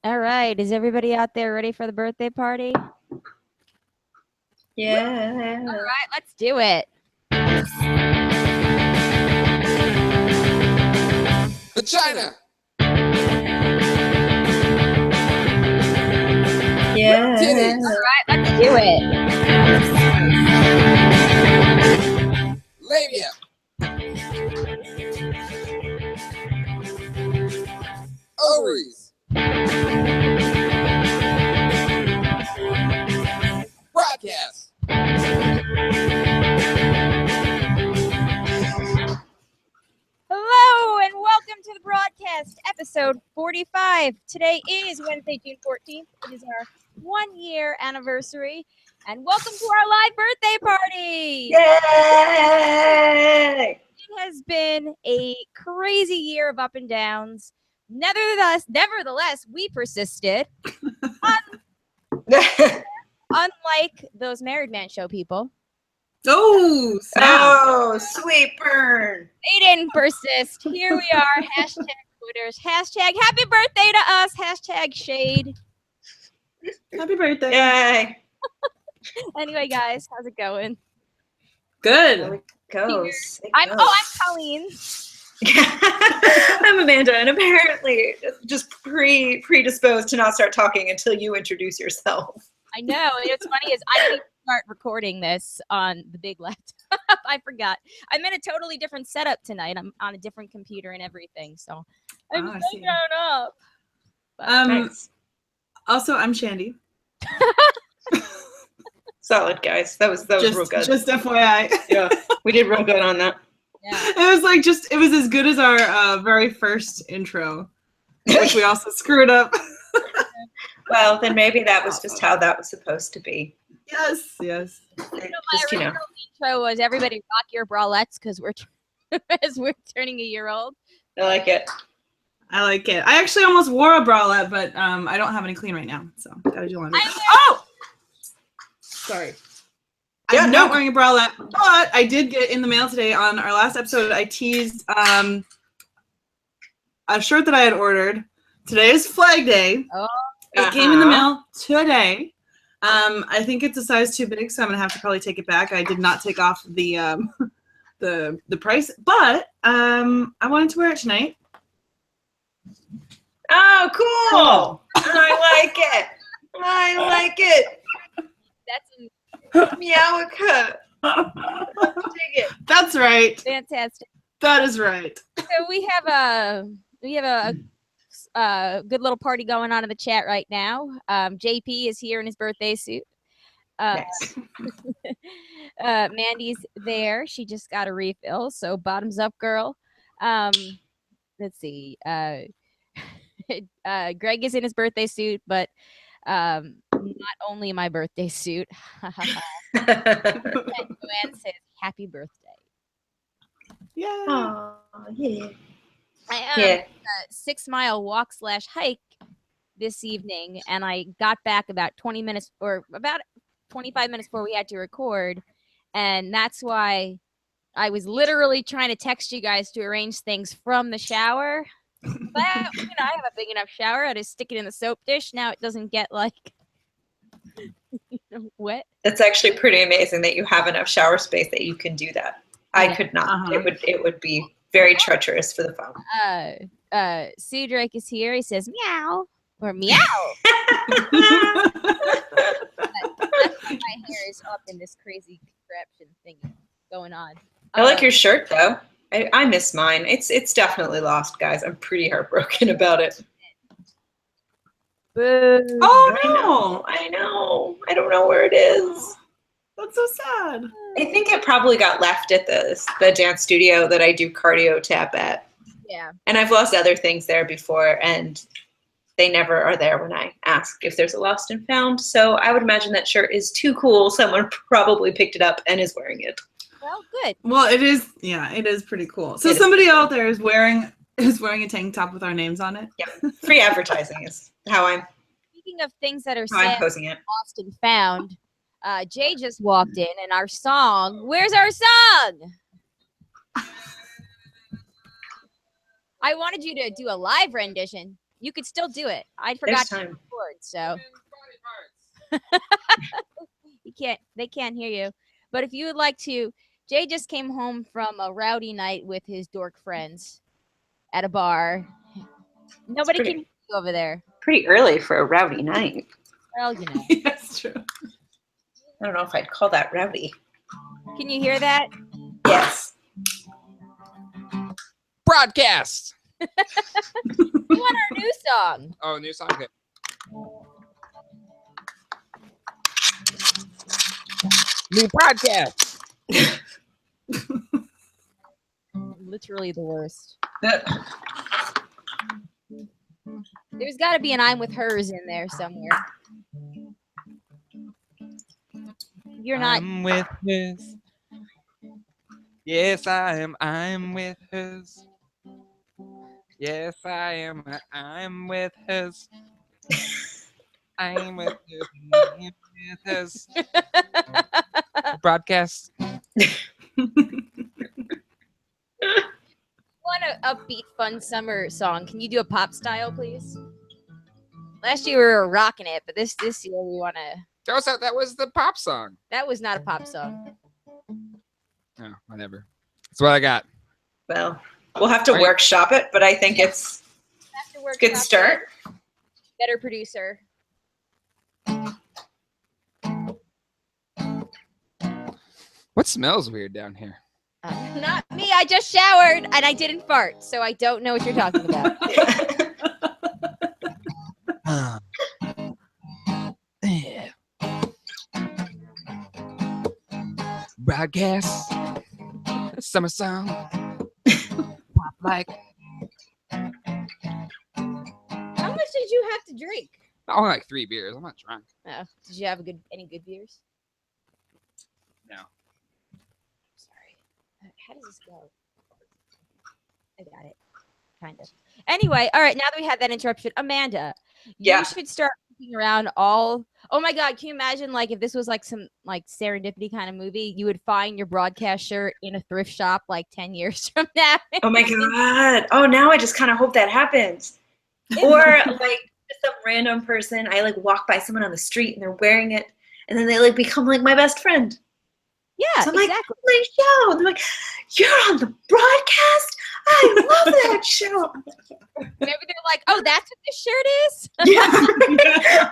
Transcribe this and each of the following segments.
All right. Is everybody out there ready for the birthday party? Yeah. All right, let's do it. Vagina. Yeah. Titties. All right, let's do it. Labia. Ovaries. Broadcast. Hello and welcome to the broadcast, episode 45. Today is Wednesday, June 14th. It is our 1-year anniversary. And welcome to our live birthday party. Yay! It has been a crazy year of up and downs. Nevertheless, we persisted. Unlike those Married Man Show people. Oh, snap. Oh, sweet burn. They didn't persist. Here we are. Hashtag Twitters. Hashtag happy birthday to us. Hashtag shade. Happy birthday. Yay. Anyway, guys, how's it going? Good. It goes. I'm Colleen. I'm Amanda, and apparently just predisposed to not start talking until you introduce yourself. I know. And what's funny is I didn't start recording this on the big laptop. I forgot. I'm in a totally different setup tonight. I'm on a different computer and everything. So I'm I so see. grown up. Nice. Also, I'm Shandy. Solid, guys. That was real good. Just FYI. Yeah, we did real good on that. Yeah. It was as good as our very first intro, which we also screwed up. Well, then maybe that was just how that was supposed to be. Yes. My original intro was everybody rock your bralettes because we're turning a year old. I like it. I like it. I actually almost wore a bralette, but I don't have any clean right now, so gotta do laundry. Oh! Sorry. Yeah, I'm not wearing a bralette, but I did get in the mail today on our last episode. I teased a shirt that I had ordered. Today is Flag Day. Oh. It came in the mail today. I think it's a size too big, so I'm gonna have to probably take it back. I did not take off the price, but I wanted to wear it tonight. Oh, cool! I like it. I like it. That's Meowica. Dig it. That's right. fantastic. That is right. So we have a good little party going on in the chat right now. JP is here in his birthday suit. Nice. Mandy's there. She just got a refill. So bottoms up, girl. Let's see. Greg is in his birthday suit, but not only my birthday suit. And Joanne says, "Happy birthday." Yeah. Oh, yeah. I am a 6-mile walk/hike this evening, and I got back about 20 minutes or about 25 minutes before we had to record, and that's why I was literally trying to text you guys to arrange things from the shower. But I have a big enough shower. I just stick it in the soap dish. Now it doesn't get like wet. It's actually pretty amazing that you have enough shower space that you can do that. I could not. It would be very treacherous for the phone. Sue Drake is here. He says meow or meow. My hair is up in this crazy contraption thing going on. I like your shirt though. I miss mine. It's definitely lost, guys. I'm pretty heartbroken about it. Boo. Oh no! I know. I don't know where it is. That's so sad. I think it probably got left at the dance studio that I do cardio tap at. Yeah. And I've lost other things there before, and they never are there when I ask if there's a lost and found. So I would imagine that shirt is too cool. Someone probably picked it up and is wearing it. Well, good. Well, it is. Yeah, it is pretty cool. So somebody out there is wearing a tank top with our names on it. Yep. Free advertising is how I'm. Speaking of things that are I'm sad, posing it. lost and found, Jay just walked in, and our song. Where's our song? I wanted you to do a live rendition. you could still do it. I forgot to time. record, so they can't hear you. But if you would like to, Jay just came home from a rowdy night with his dork friends at a bar. Nobody can hear you over there. Pretty early for a rowdy night. Well, you know. That's true. I don't know if I'd call that rowdy. Can you hear that? Yes. Broadcast. We want our new song. Oh, new song. Okay. New podcast. Literally the worst. There's got to be an I'm with hers in there somewhere. You're not. I'm with hers. Yes, I am. I'm with hers. Yes, I am. I'm with hers. I'm with hers. I'm with hers. Broadcast. Want an upbeat, fun summer song? Can you do a pop style, please? Last year we were rocking it, but this year we want to. That was the pop song. That was not a pop song. Oh, whatever. That's what I got. Well, we'll have to workshop it, but I think it's a good start. Better producer. What smells weird down here? Not me. I just showered and I didn't fart, so I don't know what you're talking about. Yeah. Broadcast. Summer song. Pop like. How much did you have to drink? Oh, like 3 beers. I'm not drunk. Oh, did you have any good beers? No. Sorry. How does this go? I got it. Kind of. Anyway, all right. Now that we had that interruption, Amanda, you should start looking around all. Oh my God! Can you imagine if this was some serendipity kind of movie? You would find your broadcast shirt in a thrift shop 10 years from now. Oh my God! Oh, now I just kind of hope that happens. Or some random person, I walk by someone on the street and they're wearing it, and then they become my best friend. Yeah, so I'm exactly. Holy show! And they're like, "You're on the broadcast? I love that show." Maybe they're like, "Oh, that's what this shirt is." Yeah,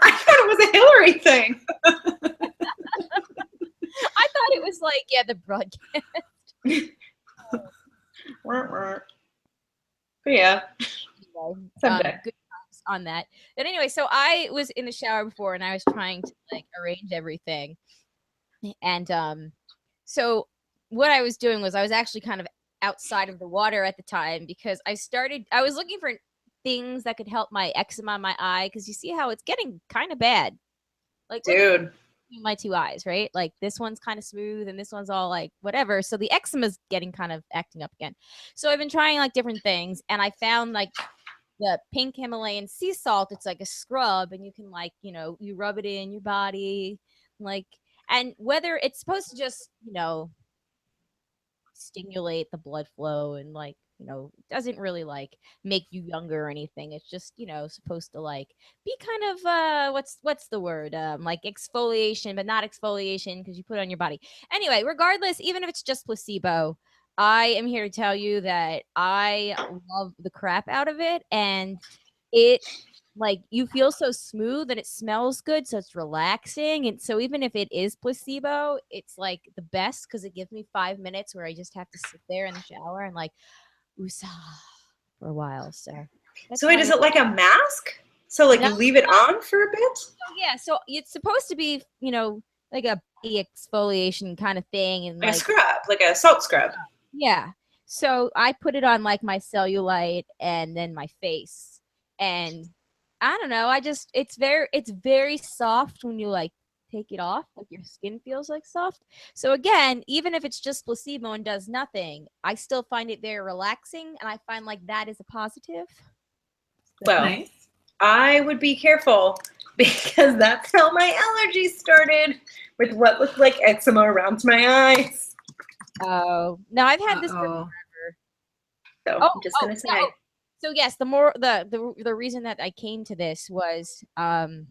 I thought it was a Hillary thing. I thought it was the broadcast. But yeah, someday. Good times on that. But anyway, so I was in the shower before and I was trying to arrange everything, and so what I was doing was I was actually kind of outside of the water at the time because I was looking for things that could help my eczema in my eye, because you see how it's getting kind of bad. Dude. My 2 eyes, right? This one's kind of smooth and this one's all whatever. So the eczema's getting kind of acting up again. So I've been trying different things, and I found the pink Himalayan sea salt. It's a scrub, and you can you rub it in your body, and whether it's supposed to just stimulate the blood flow and doesn't really make you younger or anything. It's just supposed to be kind of what's the word, exfoliation, but not exfoliation because you put it on your body. Anyway, regardless, even if it's just placebo, I am here to tell you that I love the crap out of it, and it you feel so smooth and it smells good, so it's relaxing. And so even if it is placebo, it's the best because it gives me 5 minutes where I just have to sit there in the shower and woosah for a while. So wait, is it a mask? So you leave it on for a bit? Yeah, so it's supposed to be a exfoliation kind of thing, and a scrub, a salt scrub. Yeah. So I put it on my cellulite and then my face, and I don't know. It's very soft when you take it off. Your skin feels soft. So again, even if it's just placebo and does nothing, I still find it very relaxing, and I find that is a positive. Well, nice. I would be careful because that's how my allergies started, with what looked like eczema around my eyes. Oh, no, I've had this for forever. So I'm just gonna say. So yes, the reason that I came to this was that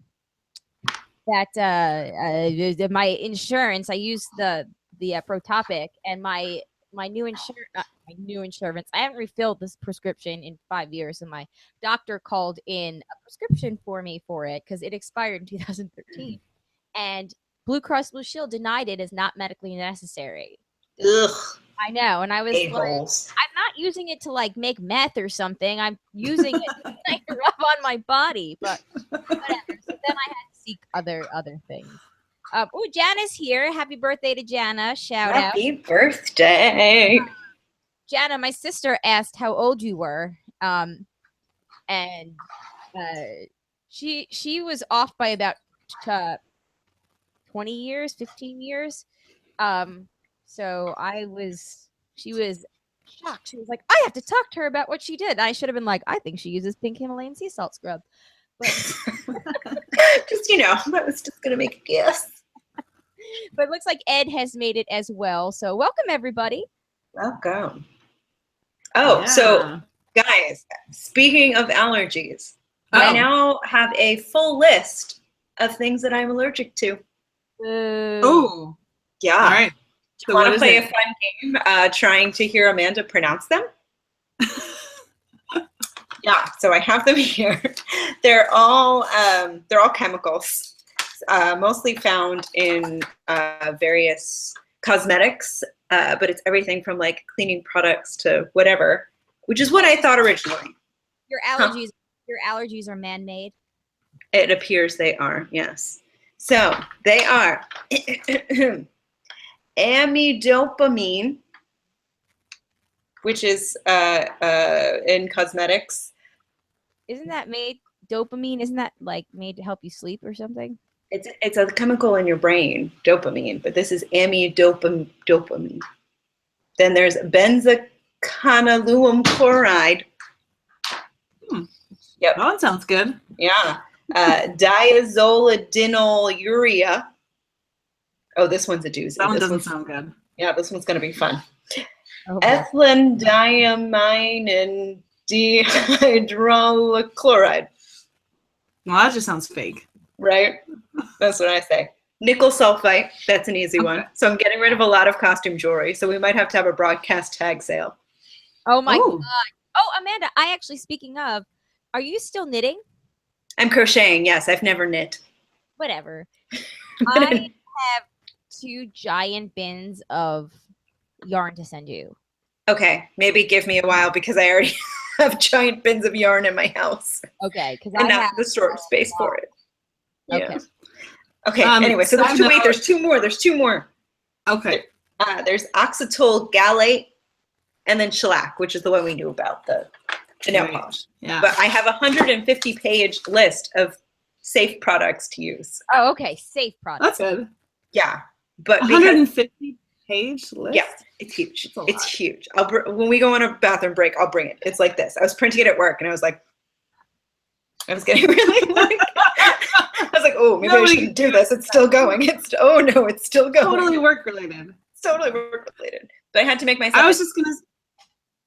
my insurance. I used the Protopic, and my new insurance. I haven't refilled this prescription in 5 years, and my doctor called in a prescription for me for it because it expired in 2013, and Blue Cross Blue Shield denied it as not medically necessary. Ugh. I know, and I was like, A-holes. I'm not using it to like make meth or something. I'm using it to like rub on my body, but whatever. So then I had to seek other things. Oh, Jana's here. Happy birthday to Jana. Shout out. Happy birthday. Jana, my sister asked how old you were. And she was off by about 20 years, 15 years. So she was shocked. She was like, I have to talk to her about what she did. And I should have been like, I think she uses pink Himalayan sea salt scrub. But just, I was just going to make a guess. But it looks like Ed has made it as well. So welcome, everybody. Welcome. Oh, so guys, speaking of allergies, I now have a full list of things that I'm allergic to. Oh. Yeah. All right. Do you want to play a fun game trying to hear Amanda pronounce them? Yeah, so I have them here. They're all chemicals, mostly found in various cosmetics, but it's everything from like cleaning products to whatever, which is what I thought originally. Your allergies are man-made. It appears they are, yes. So they are amidopamine, which is in cosmetics. Isn't that made dopamine? Isn't that like made to help you sleep or something? It's a chemical in your brain, dopamine, but this is amidopamine. Then there's benzocanalum chloride. Yep. That one sounds good. Yeah. Diazoladinylurea. Oh, this one's a doozy. That one doesn't sound good. Yeah, this one's going to be fun. Oh, Ethylene diamine and dihydrochloride. Well, that just sounds fake. Right? That's what I say. Nickel sulfite. That's an easy one. So I'm getting rid of a lot of costume jewelry. So we might have to have a broadcast tag sale. Oh, my God. Oh, Amanda, speaking of, are you still knitting? I'm crocheting. Yes, I've never knit. Whatever. I have 2 giant bins of yarn to send you. Okay, maybe give me a while because I already have giant bins of yarn in my house. Okay, because I have the storage space for it. Okay. Yeah. Okay. Anyway, so there's two more. There's 2 more. Okay. There's oxytol gallate, and then shellac, which is the one we knew about the nail polish. Yeah. But I have a 150-page list of safe products to use. Oh, okay. Safe products. That's good. Yeah, but 150-page list. Yeah, it's huge. It's huge. When we go on a bathroom break, I'll bring it. It's like this. I was printing it at work, and I was getting really like. I was like, oh, maybe I shouldn't do this. It's still going. It's still going. Totally work related. It's totally work related. But I had to make myself. I was just gonna.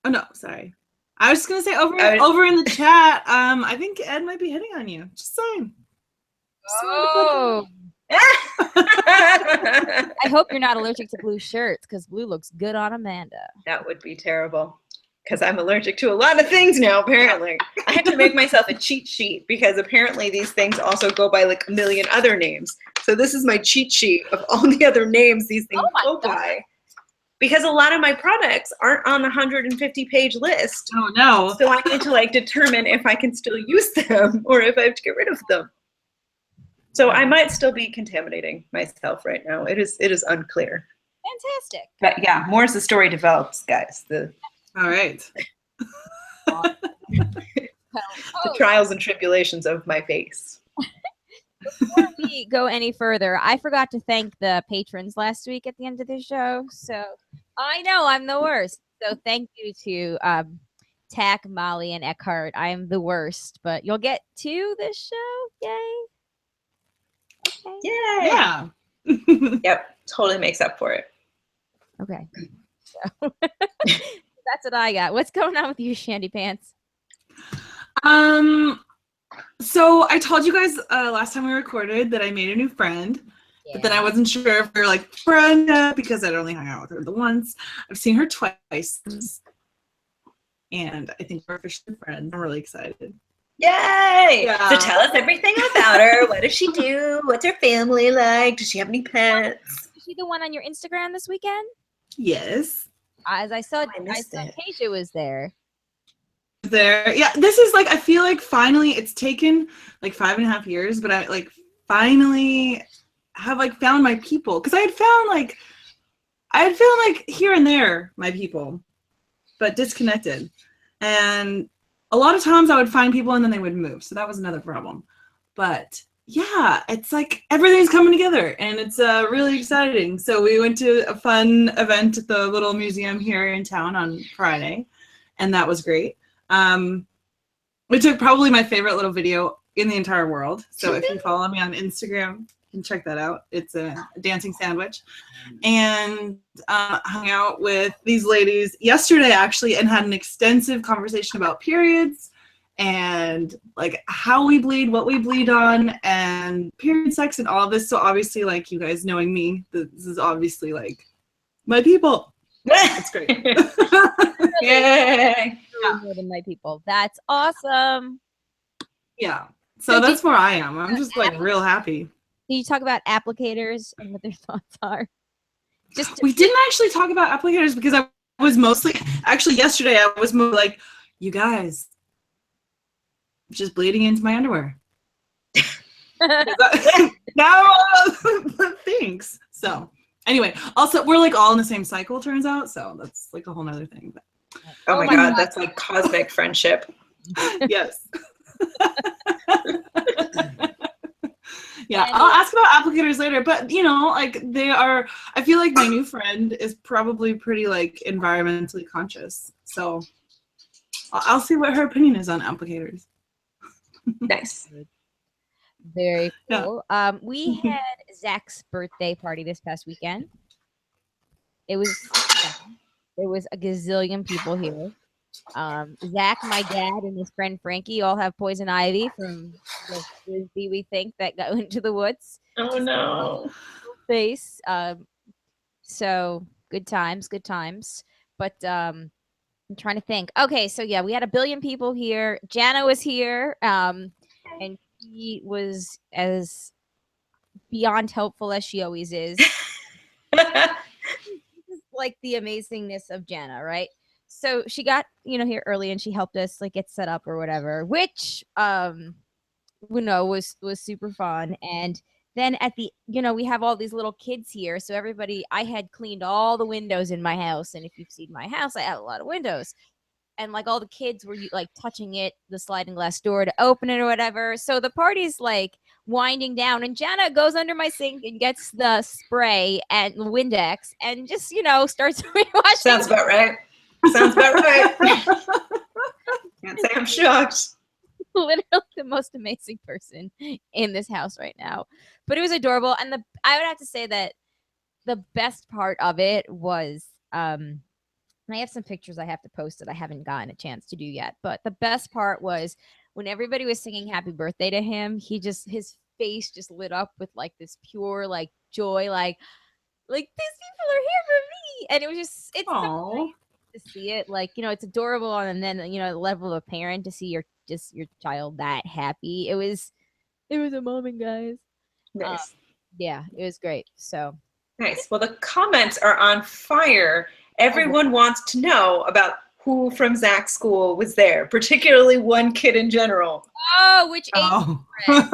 Oh no, sorry. I was just gonna say over in the chat. I think Ed might be hitting on you. Just saying. Oh. I hope you're not allergic to blue shirts because blue looks good on Amanda. That would be terrible because I'm allergic to a lot of things now, apparently. I had to make myself a cheat sheet because apparently these things also go by like a million other names. So this is my cheat sheet of all the other names these things go by. Because a lot of my products aren't on the 150-page list. Oh, no. So I need to like determine if I can still use them or if I have to get rid of them. So I might still be contaminating myself right now. It is unclear. Fantastic. But yeah, more as the story develops, guys. All right. The trials and tribulations of my face. Before we go any further, I forgot to thank the patrons last week at the end of the show. So I know I'm the worst. So thank you to Tack, Molly, and Eckhart. I'm the worst, but you'll get to this show. Yay. Okay. Yay. Yeah. Yep. Totally makes up for it. Okay. So that's what I got. What's going on with you, Shandy Pants? So I told you guys last time we recorded that I made a new friend, but then I wasn't sure if we were like friends yet because I'd only hung out with her the once. I've seen her twice, and I think we're officially friends. I'm really excited. Yay! Yeah. So tell us everything about her. What does she do? What's her family like? Does she have any pets? Is she the one on your Instagram this weekend? Yes. As I saw, I missed it. Keisha was there. Yeah, this is like, I feel like finally it's taken like 5.5 years, but I like finally have like found my people, because I had found like here and there my people, but disconnected. And a lot of times I would find people and then they would move, so that was another problem. But yeah, it's like everything's coming together and it's really exciting. So we went to a fun event at the little museum here in town on Friday, and that was great. We took probably my favorite little video in the entire world. So if you follow me on Instagram, you can check that out. It's a dancing sandwich. And hung out with these ladies yesterday actually, and had an extensive conversation about periods and like how we bleed, what we bleed on, and period sex and all of this. So obviously, like, you guys knowing me, this is obviously like my people. That's great. Yay! More than my people. That's awesome. Yeah. So that's where I am. I'm just like real happy. Can you talk about applicators and what their thoughts are? We didn't actually talk about applicators because I was mostly, actually yesterday I was more like, you guys, just bleeding into my underwear. Now thanks. So anyway, also we're like all in the same cycle, turns out. So that's like a whole nother thing. But Oh my God, that's like cosmic friendship. yes. Yeah, I'll ask about applicators later, but you know, like they are, I feel like my new friend is probably pretty like environmentally conscious. So I'll see what her opinion is on applicators. Nice. Very cool. We had Zach's birthday party this past weekend. It was a gazillion people here. Zach, my dad, and his friend Frankie all have poison ivy from the frisbee, we think, that got into the woods. Oh no. Face. So good times. But I'm trying to think. Okay, so yeah, we had 1 billion people here. Jana was here, and she was as beyond helpful as she always is. Like the amazingness of Jana, right? So she got, here early and she helped us like get set up or whatever, which was super fun. And then at the, we have all these little kids here, so I had cleaned all the windows in my house, and if you've seen my house, I have a lot of windows, and like all the kids were like touching it, the sliding glass door to open it or whatever. So the party's like winding down, and Jana goes under my sink and gets the spray and Windex and just, starts washing. Sounds about right. Can't say I'm shocked. Literally the most amazing person in this house right now. But it was adorable. And I would have to say that the best part of it was, and I have some pictures I have to post that I haven't gotten a chance to do yet. But the best part was when everybody was singing happy birthday to him, his face just lit up with like this pure like joy, like these people are here for me. And it was just, it's so nice to see it. Like, it's adorable. And then, the level of a parent to see your child that happy. It was a moment, guys. Nice. Yeah, it was great. So nice. Well, the comments are on fire. Everyone wants to know about who from Zach's school was there, particularly one kid in general. Oh, which age? None of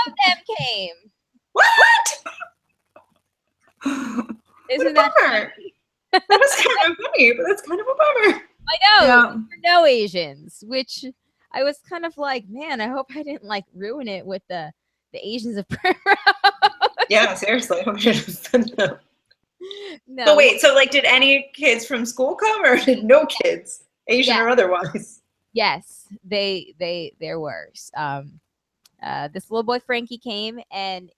them came. What? Isn't that bummer? That was kind of funny, but that's kind of a bummer. I know. Yeah. There were no Asians, which I was kind of like, man, I hope I didn't like ruin it with the Asians of Yeah, seriously. I hope you just no. No. But wait, so like, did any kids from school come, or did no kids, Asian or otherwise? Yes, there were. This little boy Frankie came, and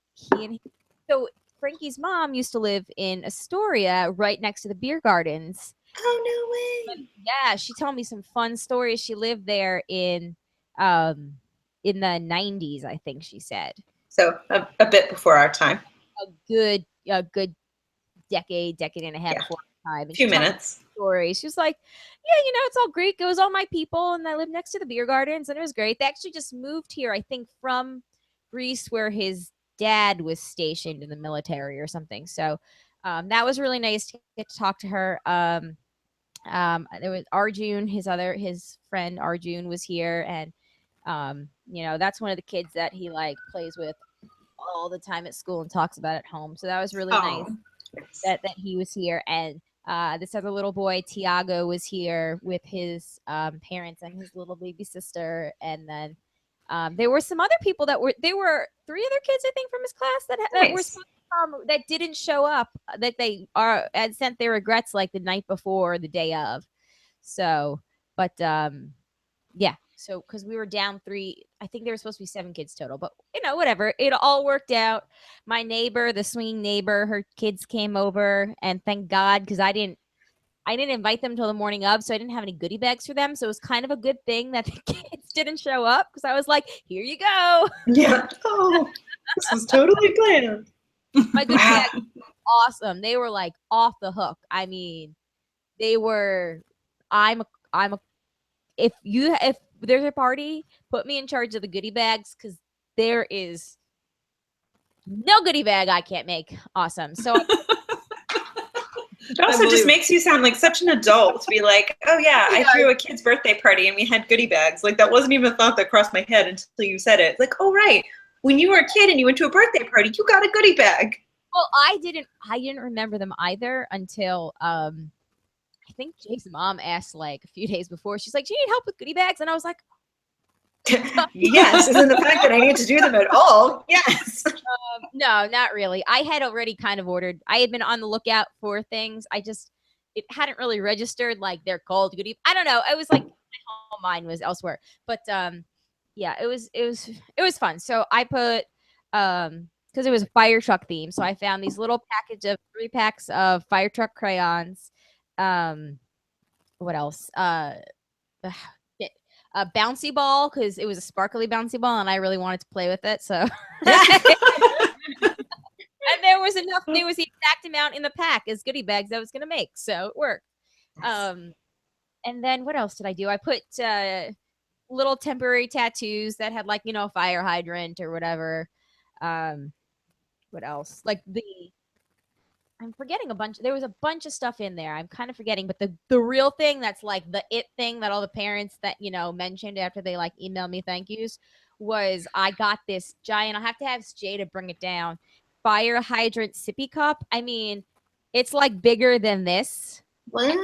so Frankie's mom used to live in Astoria, right next to the beer gardens. Oh, no way. Yeah, she told me some fun stories. She lived there in the 90s, I think she said. So a bit before our time. A good decade and a half Yeah. before our time. And A few she told me minutes. stories. She was like, yeah, you know, it's all Greek. It was all my people, and I lived next to the beer gardens, and it was great. They actually just moved here, I think, from Greece, where his dad was stationed in the military or something. So that was really nice to get to talk to her. There was Arjun, his friend Arjun was here, and you know, that's one of the kids that he like plays with all the time at school and talks about at home. So that was really nice that he was here. And this other little boy, Tiago, was here with his parents and his little baby sister. And then there were some other people there were 3 other kids, I think, from his class that were supposed to come that didn't show up, that they had sent their regrets like the night before or the day of. So, but yeah. So, because we were down 3, I think there were supposed to be 7 kids total, but you know, whatever. It all worked out. My neighbor, the swinging neighbor, her kids came over, and thank God, because I didn't invite them till the morning of, so I didn't have any goodie bags for them. So it was kind of a good thing that the kids didn't show up, because I was like, here you go. Yeah. Oh, this was totally planned. My goodie bags were awesome. They were like off the hook. I mean, they were. If there's a party, put me in charge of the goodie bags, because there is no goodie bag I can't make awesome. So It also just makes you sound like such an adult to be like, oh yeah, I threw a kid's birthday party and we had goodie bags. Like that wasn't even a thought that crossed my head until you said it. Like, oh right, when you were a kid and you went to a birthday party, you got a goodie bag. Well, I didn't remember them either until I think Jake's mom asked like a few days before. She's like, do you need help with goodie bags? And I was like, yes. Isn't the fact that I need to do them at all? Yes. No, not really. I had already kind of ordered. I had been on the lookout for things. It hadn't really registered like they're called goodie. I don't know. I was like, my whole mind was elsewhere. But yeah, it was fun. So I put because it was a fire truck theme. So I found these little package of 3 packs of fire truck crayons. What else? A bouncy ball, because it was a sparkly bouncy ball and I really wanted to play with it. So and there was the exact amount in the pack as goodie bags I was gonna make. So it worked. And then what else did I do? I put little temporary tattoos that had like, you know, a fire hydrant or whatever. What else? Like I'm forgetting a bunch. There was a bunch of stuff in there. I'm kind of forgetting, but the real thing that's like the it thing that all the parents that, you know, mentioned after they like emailed me thank yous was I got this giant, I'll have to have Jay to bring it down, fire hydrant sippy cup. I mean, it's like bigger than this. Wow.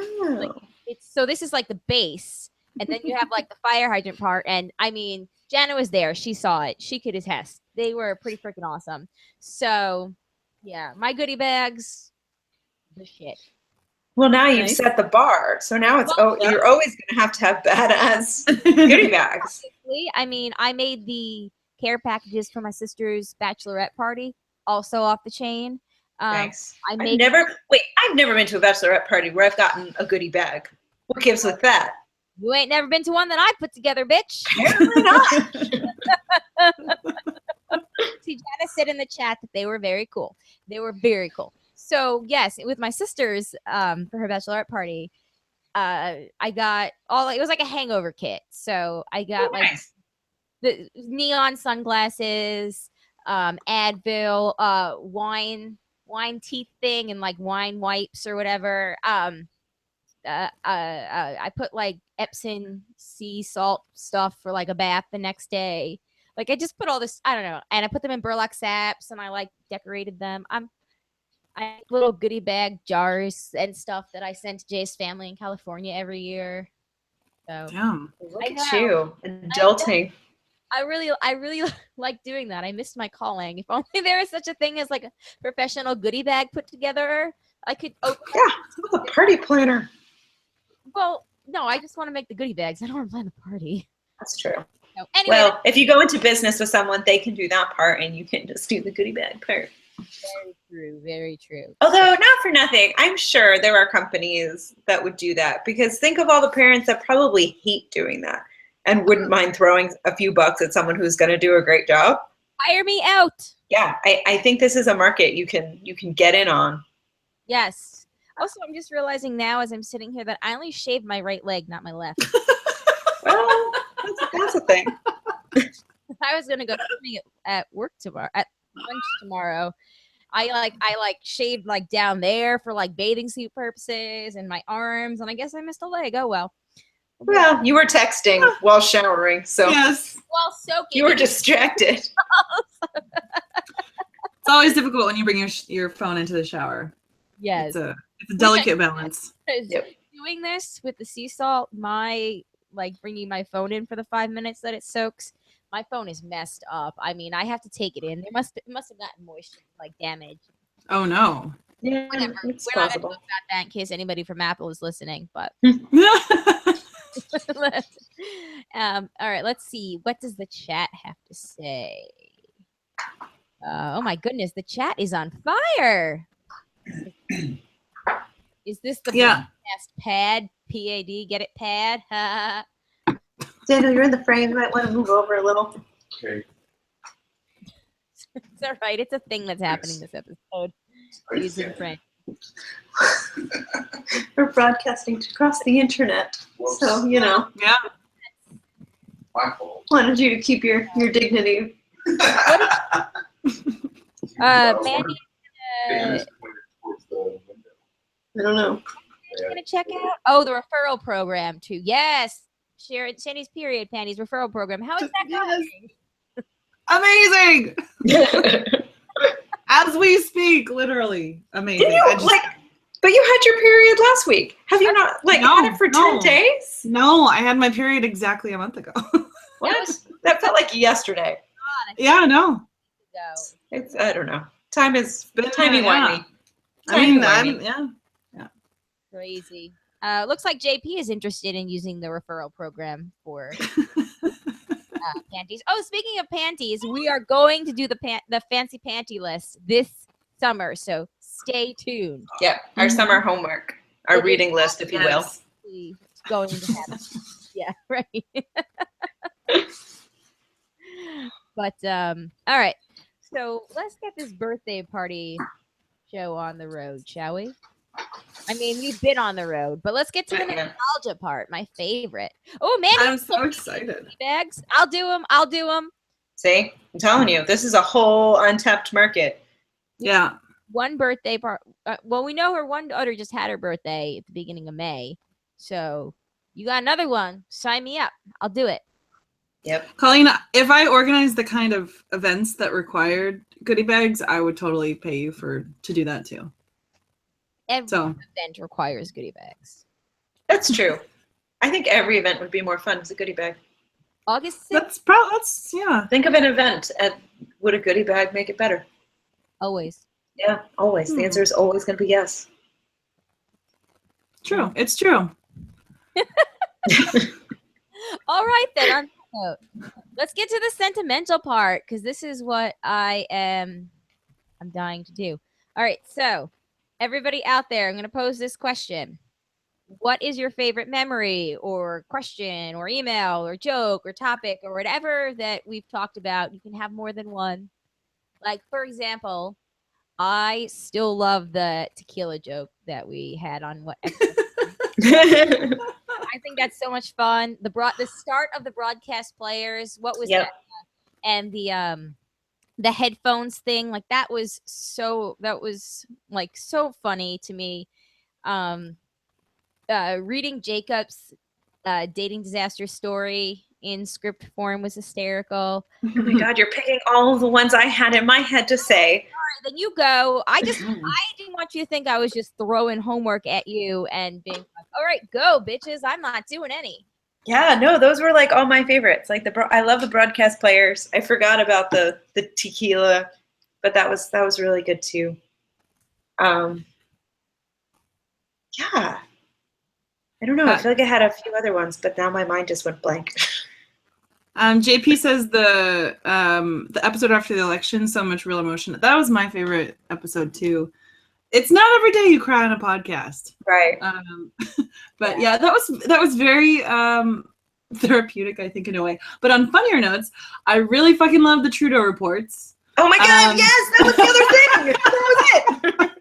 So this is like the base, and then you have like the fire hydrant part. And I mean, Jana was there. She saw it. She could attest. They were pretty freaking awesome. So yeah, my goodie bags, the shit. Well, now you've set the bar, so now it's you're always going to have badass goodie bags. I mean, I made the care packages for my sister's bachelorette party, also off the chain. Nice. I've never been to a bachelorette party where I've gotten a goodie bag. What gives with that? You ain't never been to one that I put together, bitch. Apparently not. See, Jana said in the chat that they were very cool. They were very cool. So yes, with my sisters, for her bachelorette party, I got it was like a hangover kit. So I got like the neon sunglasses, Advil, wine teeth thing, and like wine wipes or whatever. I put like Epsom sea salt stuff for like a bath the next day. Like I just put all this, I don't know, and I put them in burlap sacks and I like decorated them. I little goodie bag jars and stuff that I sent to Jay's family in California every year. So look at you, adulting. I really like doing that. I missed my calling. If only there was such a thing as like a professional goodie bag put together. I could. Oh, yeah, a party planner. Well, no, I just want to make the goodie bags. I don't want to plan the party. That's true. So, anyway, well, if you go into business with someone, they can do that part, and you can just do the goodie bag part. Very true. Very true. Although, not for nothing, I'm sure there are companies that would do that, because think of all the parents that probably hate doing that and wouldn't mind throwing a few bucks at someone who's going to do a great job. Hire me out. Yeah, I think this is a market you can get in on. Yes. Also, I'm just realizing now as I'm sitting here that I only shaved my right leg, not my left. Well, that's a thing. I was gonna go swimming at work tomorrow, at lunch tomorrow. I shaved like down there for like bathing suit purposes and my arms, and I guess I missed a leg. Oh well. Well, you were texting while showering, so Yes. While soaking. you were distracted. It's always difficult when you bring your phone into the shower. Yes. It's a delicate balance. Yep. Doing this with the sea salt, bringing my phone in for the 5 minutes that it soaks, my phone is messed up. I mean, I have to take it in. It must have gotten moisture, like damage. Oh no. Yeah, Whatever. it's We're not possible. gonna talk about that in case anybody from Apple is listening. But all right, let's see. What does the chat have to say? Oh my goodness, the chat is on fire. Is this the podcast pad? PAD? Get it, pad? Daniel, you're in the frame. You might want to move over a little. Okay. It's all right. It's a thing that's happening this episode. He's in frame. We're broadcasting across the internet, so you know. Yeah. My fault. Wanted you to keep your dignity. Mandy, Dan is pointed towards the window. I don't know. gonna check out the referral program too. Yes, Shandy's period panties referral program. How is that going? Amazing. As we speak, literally amazing. Didn't you, but you had your period last week. Have you not had it for 10 days? No, I had my period exactly a month ago. What? That felt like yesterday. Yeah, no. It's I don't know. Time is Been timey-wimey. Yeah. Crazy. Looks like JP is interested in using the referral program for panties. Oh, speaking of panties, we are going to do the fancy panty list this summer, so stay tuned. Yeah, our summer homework, our reading list, if you will. It's going to happen. Yeah, right. But all right. So let's get this birthday party show on the road, shall we? I mean, we've been on the road, but let's get to the nostalgia part, my favorite. Oh, man. I'm so excited. Goodie bags. I'll do them. See? I'm telling you, this is a whole untapped market. Yeah. One birthday part. Well, we know her one daughter just had her birthday at the beginning of May. So you got another one. Sign me up. I'll do it. Yep. Colleen, if I organized the kind of events that required goodie bags, I would totally pay you to do that too. Every event requires goodie bags. That's true. I think every event would be more fun with a goodie bag. August 6th? That's yeah. Think of an event and would a goodie bag make it better? Always. Yeah, always. The answer is always going to be yes. True. It's true. All right, then. On that note, let's get to the sentimental part because this is what I'm dying to do. All right, so everybody out there, I'm going to pose this question. What is your favorite memory or question or email or joke or topic or whatever that we've talked about? You can have more than one. Like, for example, I still love the tequila joke that we had on what I think that's so much fun. The start of the broadcast players, what was that? And the headphones thing, like that was so funny to me. Reading Jacob's dating disaster story in script form was hysterical. Oh my God, you're picking all of the ones I had in my head to say. All right, then you go. I didn't want you to think I was just throwing homework at you and being like, all right, go, bitches. I'm not doing any. Yeah, no, those were like all my favorites. Like I love the broadcast players. I forgot about the tequila, but that was really good too. Yeah. I don't know. I feel like I had a few other ones, but now my mind just went blank. JP says the episode after the election, so much real emotion. That was my favorite episode too. It's not every day you cry on a podcast, Right. but yeah, that was very therapeutic, I think, in a way. But on funnier notes, I really fucking love the Trudeau reports. Oh my God! Yes, that was the other thing. That was it.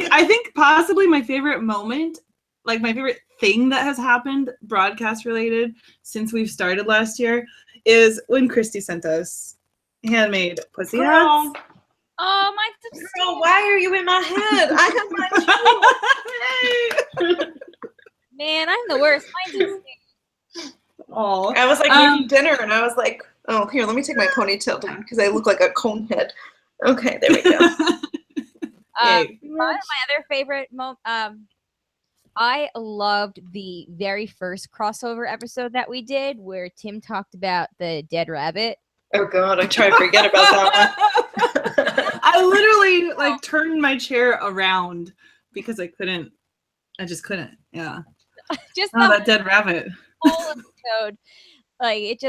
I think possibly my favorite moment, like my favorite thing that has happened broadcast related since we've started last year, is when Christy sent us handmade pussy hats. Oh, my Girl, why are you in my head? I have my man, I'm the worst. Mine's Oh, I was like making dinner, and I was like, oh, here, let me take my ponytail down because I look like a cone head. Okay, there we go. One of my other favorite I loved the very first crossover episode that we did where Tim talked about the dead rabbit. Oh God, I try to forget about that one. I literally like turned my chair around because I just couldn't. Yeah. Just that dead rabbit. whole episode. Like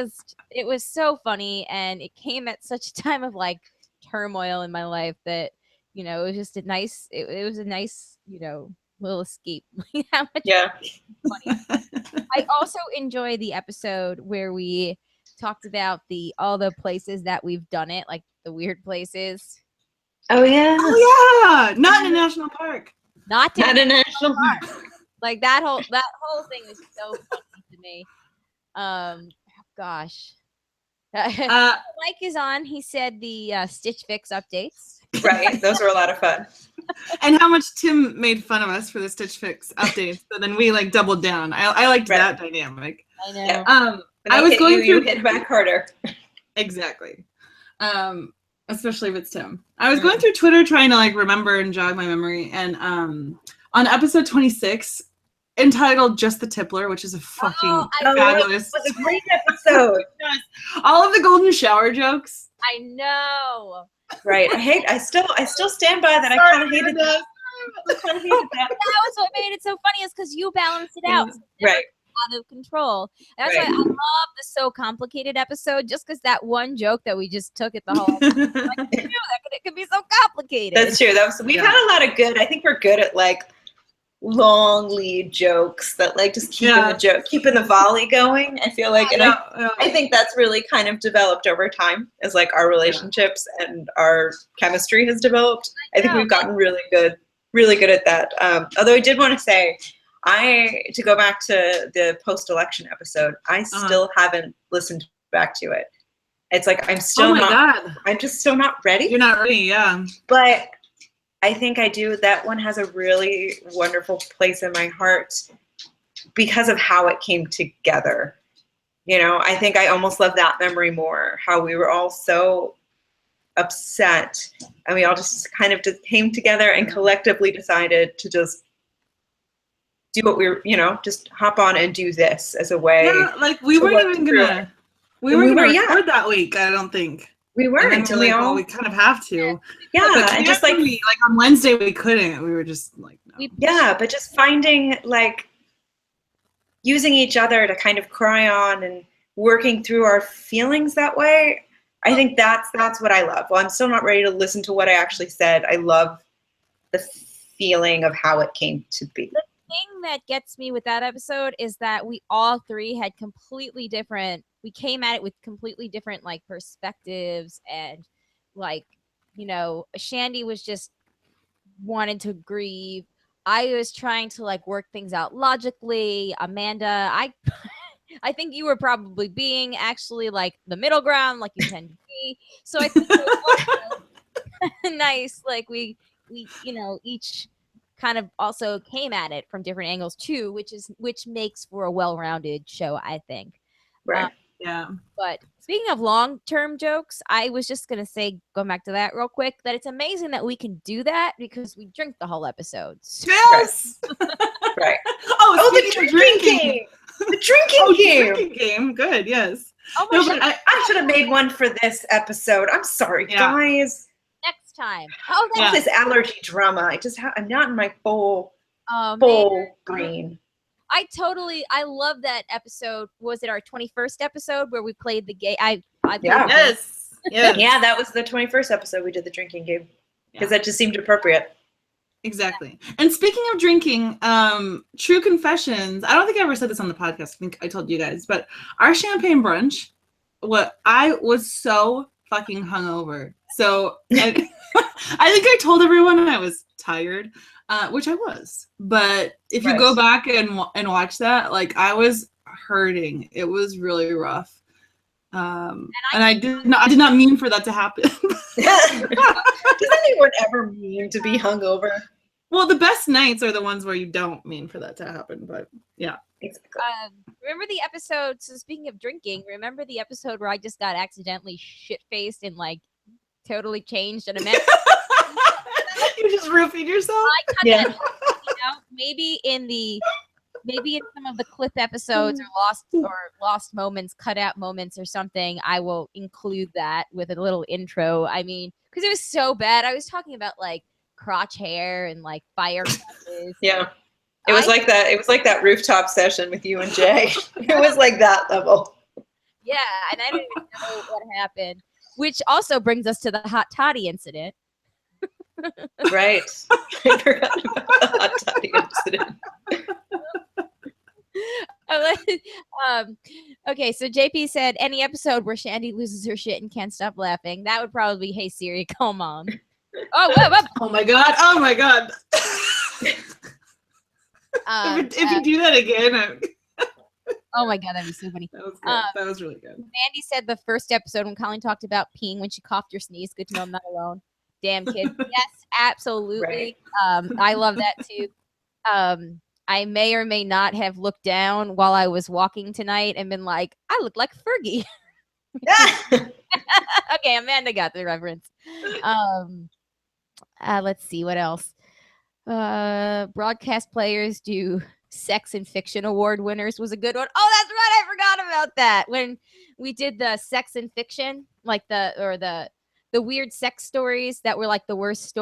it was so funny, and it came at such a time of like turmoil in my life that, you know, it was just a nice you know, little escape. How much funny. I also enjoy the episode where we talked about all the places that we've done it, like the weird places. Oh yeah. Oh yeah. Not in a national park. Not a national park. Like that whole thing was so funny to me. Gosh. Mike is on. He said the Stitch Fix updates. Right, those were a lot of fun. And how much Tim made fun of us for the Stitch Fix updates, so then we like doubled down. I liked that dynamic. I know. Yeah. I was going through. You hit back harder. Exactly. Especially if it's Tim. I was going through Twitter trying to like remember and jog my memory, and on episode 26, entitled "Just the Tippler," which is a fucking fabulous. It was a great episode. All of the golden shower jokes. I know. Right. I still stand by that. I kind of hated that. That was what made it so funny, is because you balanced it out. Right. Out of control. That's why I love the So Complicated episode, just because that one joke that we just took at the whole like, it could be so complicated. That's true. We've had a lot of good. I think we're good at like long lead jokes that like just keeping the volley going. I feel like, I think that's really kind of developed over time as like our relationships and our chemistry has developed. I think we've gotten really good at that. Although I did want to say, to go back to the post-election episode, I still haven't listened back to it. It's like I'm still I'm just still not ready. You're not ready, yeah. But I think I do. That one has a really wonderful place in my heart because of how it came together. You know, I think I almost love that memory more, how we were all so upset and we all just kind of just came together and collectively decided to just do what we were, you know, just hop on and do this as a way. Yeah, like we weren't even gonna record that week, I don't think. We weren't until we kind of have to. Yeah, and just like on Wednesday we couldn't. We were just like, no. Yeah, but just finding like using each other to kind of cry on and working through our feelings that way. I think that's what I love. Well, I'm still not ready to listen to what I actually said. I love the feeling of how it came to be. The thing that gets me with that episode is that we all three had we came at it with completely different like perspectives, and like, you know, Shandy was just wanted to grieve. I was trying to like work things out logically. Amanda, I think you were probably being actually like the middle ground, like you tend to be. So I think it was nice. Like we, you know, each kind of also came at it from different angles too, which makes for a well-rounded show, I think. Right. Yeah. But speaking of long-term jokes, I was just going to say, going back to that real quick, that it's amazing that we can do that because we drink the whole episode. Yes! Right. Oh, the drinking game. The drinking game. Good, yes. Oh no, but I should have made one for this episode. I'm sorry, guys. Next time. Oh, that's this allergy drama. I'm not in my full brain. I love that episode. Was it our 21st episode where we played the game? I played Yeah. the game. Yes. Yes. Yeah, that was the 21st episode we did the drinking game because Yeah. that just seemed appropriate. Exactly. And speaking of drinking, true confessions. I don't think I ever said this on the podcast. I think I told you guys, but our champagne brunch, I was so fucking hungover. So I think I told everyone I was tired, which I was. But if you go back and watch that, like I was hurting. It was really rough. And I did not mean for that to happen. Does anyone ever mean to be hungover? Well, the best nights are the ones where you don't mean for that to happen, but yeah. Exactly. Remember the episode? So speaking of drinking, remember the episode where I just got accidentally shit faced and like totally changed and a mess? You just roofied yourself. I cut Yeah. that, maybe in some of the clip episodes or lost moments, cut out moments or something, I will include that with a little intro. I mean, because it was so bad. I was talking about like crotch hair and like firecrackers. Yeah. It was like that. It was like that rooftop session with you and Jay. It was like that level. Yeah, and I didn't even know what happened. Which also brings us to the hot toddy incident. Right. I forgot about the hot toddy incident. Okay, so JP said any episode where Shandy loses her shit and can't stop laughing. That would probably be Hey Siri, call mom. Oh, whoa. Oh my god. If you do that again, Oh my god, that'd be so funny. that was good. That was really good. Mandy said the first episode when Colleen talked about peeing when she coughed or sneezed. Good to know I'm not alone. Damn kid. Yes, absolutely. Right. I love that too. I may or may not have looked down while I was walking tonight and been like, I look like Fergie. Okay, Amanda got the reference. Let's see what else. Broadcast players do sex and fiction award winners was a good one. Oh, that's right. I forgot about that. When we did the sex and fiction, like the weird sex stories that were like the worst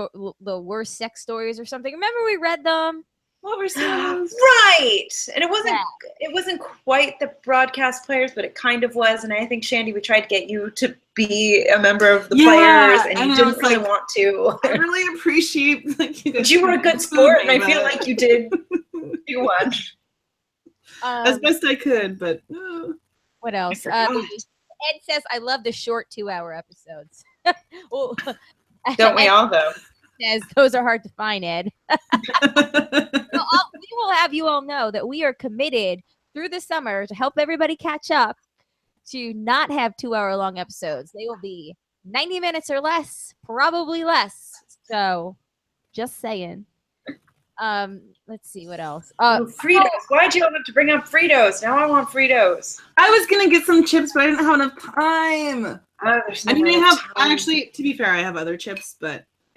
sex stories or something. Remember we read them? What were some? Right. And it wasn't quite the broadcast players, but it kind of was. And I think Shandy, we tried to get you to be a member of the players, and you didn't really want to. I really appreciate you guys. But you were a good sport, and I feel like you did do one. As best I could, but What else? Ed says, I love the short 2-hour episodes. Well, Don't we all, though? Says those are hard to find, Ed. We will have you all know that we are committed through the summer to help everybody catch up to not have 2-hour long episodes. They will be 90 minutes or less, probably less. So just saying. Let's see what else. Fritos. Why'd you have to bring up Fritos? Now I want Fritos. I was gonna get some chips, but I didn't have enough time. Actually, to be fair, I have other chips,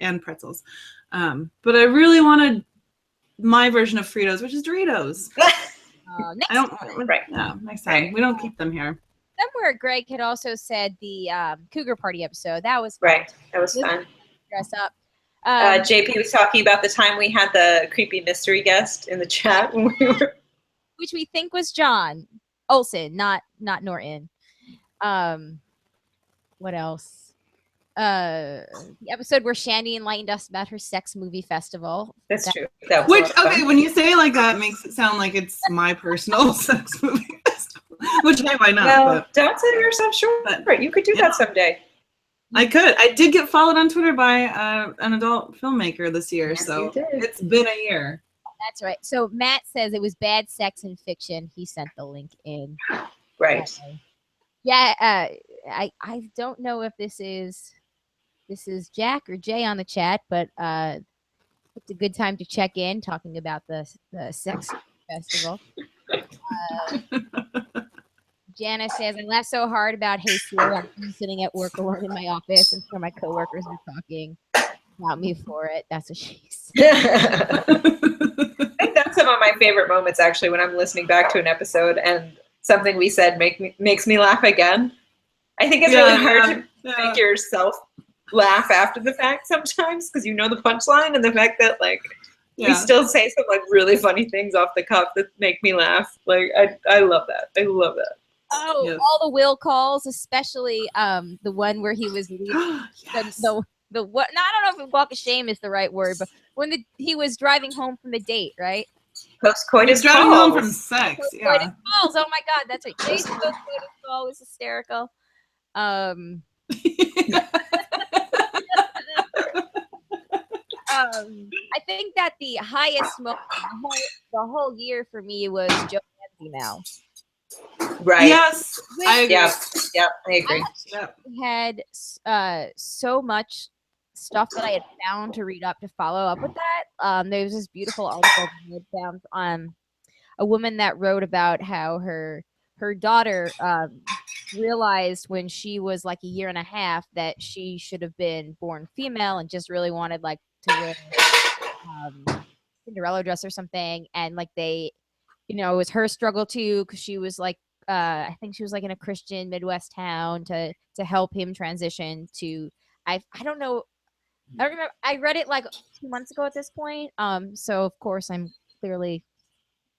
and pretzels. But I really wanted my version of Fritos, which is Doritos. Next time. Right. No, next time. We don't keep them here. Somewhere Greg had also said the Cougar Party episode. That was fun. Right. That was fun. Dress up. JP was talking about the time we had the creepy mystery guest in the chat when we were, which we think was John Olsen, not Norton. What else? The episode where Shandy enlightened us about her sex movie festival. That's true. That was when you say it like that, it makes it sound like it's my personal sex movie festival. Which why not? Well, don't sell yourself short. You could do that someday. I could. I did get followed on Twitter by an adult filmmaker this year, so it's been a year. That's right. So Matt says it was bad sex and fiction. He sent the link in. Right. Yeah. I don't know if this is Jack or Jay on the chat, but it's a good time to check in talking about the sex festival. Janice says, I laughed so hard about Hey Siri. I'm sitting at work alone in my office, and some of my coworkers are talking about me for it. That's what she said. I think that's some of my favorite moments, actually, when I'm listening back to an episode and something we said makes me laugh again. I think it's really hard to make yourself laugh after the fact sometimes because you know the punchline, and the fact that We still say some like really funny things off the cuff that make me laugh. Like I love that. I love that. Oh, Yes. all the Will calls, especially the one where he was leaving Yes. the what? No, I don't know if walk of shame is the right word, but when he was driving home from the date, right? Post-coitus driving home from calls. sex. Post-coitus Yeah. calls. Oh my God, that's right. Jay's post-coitus call was hysterical. I think that the highest moment the whole year for me was Joanne's email. Right. Yes. I agree. Yep. I agree. Yep. We had so much stuff that I had found to read up to follow up with that. There was this beautiful article that I found on a woman that wrote about how her daughter realized when she was like a year and a half that she should have been born female and just really wanted like to wear Cinderella dress or something, and like they, it was her struggle too, because she was like I think she was like in a Christian Midwest town to help him transition to I don't know, I don't remember, I read it like 2 months ago at this point, so of course I'm clearly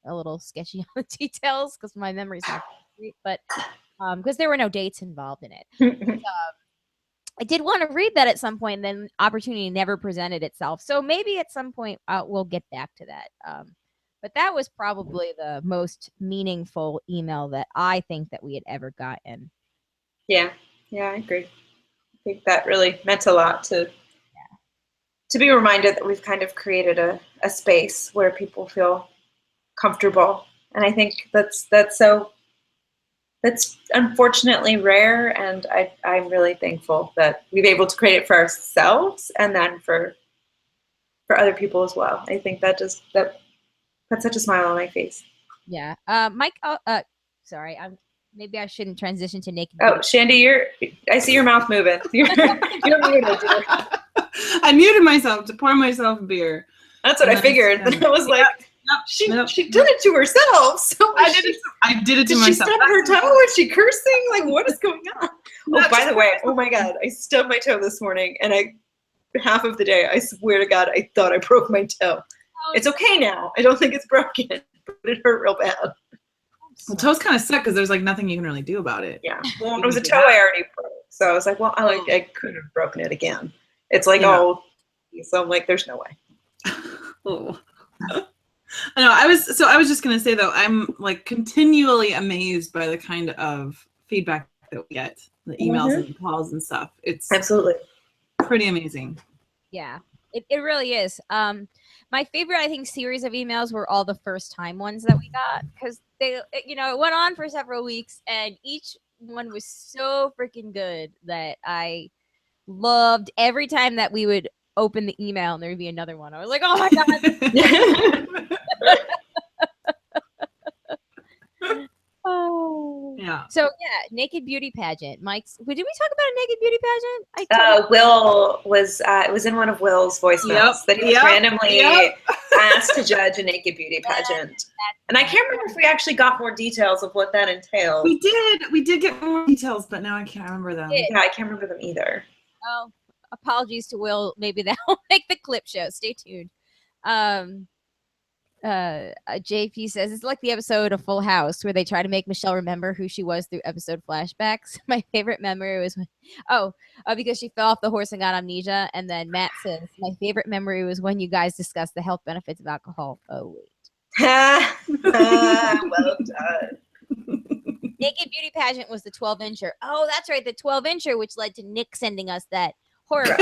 a little sketchy on the details because my memory's not great, but because there were no dates involved in it. I did want to read that at some point, and then opportunity never presented itself. So maybe at some point we'll get back to that. But that was probably the most meaningful email that I think that we had ever gotten. Yeah, I agree. I think that really meant a lot to be reminded that we've kind of created a space where people feel comfortable, and I think that's unfortunately rare, and I'm really thankful that we've been able to create it for ourselves and then for other people as well. I think that puts such a smile on my face. Yeah. Mike, sorry, maybe I shouldn't transition to naked. Oh, Shandy, I see your mouth moving. You're muted. I muted myself to pour myself a beer. That's what I figured. I was like, she did it to herself. So I did it to myself. Did she stub her toe? Was she cursing? Like, what is going on? Oh, by the way, oh my God, I stubbed my toe this morning, and half of the day, I swear to God, I thought I broke my toe. It's okay now. I don't think it's broken, but it hurt real bad. Well, toes kind of suck because there's like nothing you can really do about it. Yeah. Well, it was a toe I already broke, so I was like, well, I couldn't have broken it again. It's like, so I'm like, there's no way. Oh. I know. I was just gonna say though, I'm like continually amazed by the kind of feedback that we get, the emails and calls and stuff. It's absolutely pretty amazing. Yeah, it really is. My favorite, I think, series of emails were all the first time ones that we got, because they, it went on for several weeks, and each one was so freaking good that I loved every time that we would open the email and there would be another one. I was like, oh my God. Oh yeah. So yeah, naked beauty pageant. Mike's. Did we talk about a naked beauty pageant? Will was it was in one of Will's voicemails that he was randomly asked to judge a naked beauty pageant, and I can't remember if we actually got more details of what that entailed. We did get more details, but now I can't remember them. Yeah, I can't remember them either. Oh, apologies to Will. Maybe that will make the clip show. Stay tuned. JP says it's like the episode of Full House where they try to make Michelle remember who she was through episode flashbacks. My favorite memory was because she fell off the horse and got amnesia. And then Matt says my favorite memory was when you guys discussed the health benefits of alcohol. Oh wait. Well done. Naked beauty pageant was the 12-incher. Oh, that's right, the 12-incher, which led to Nick sending us that horror.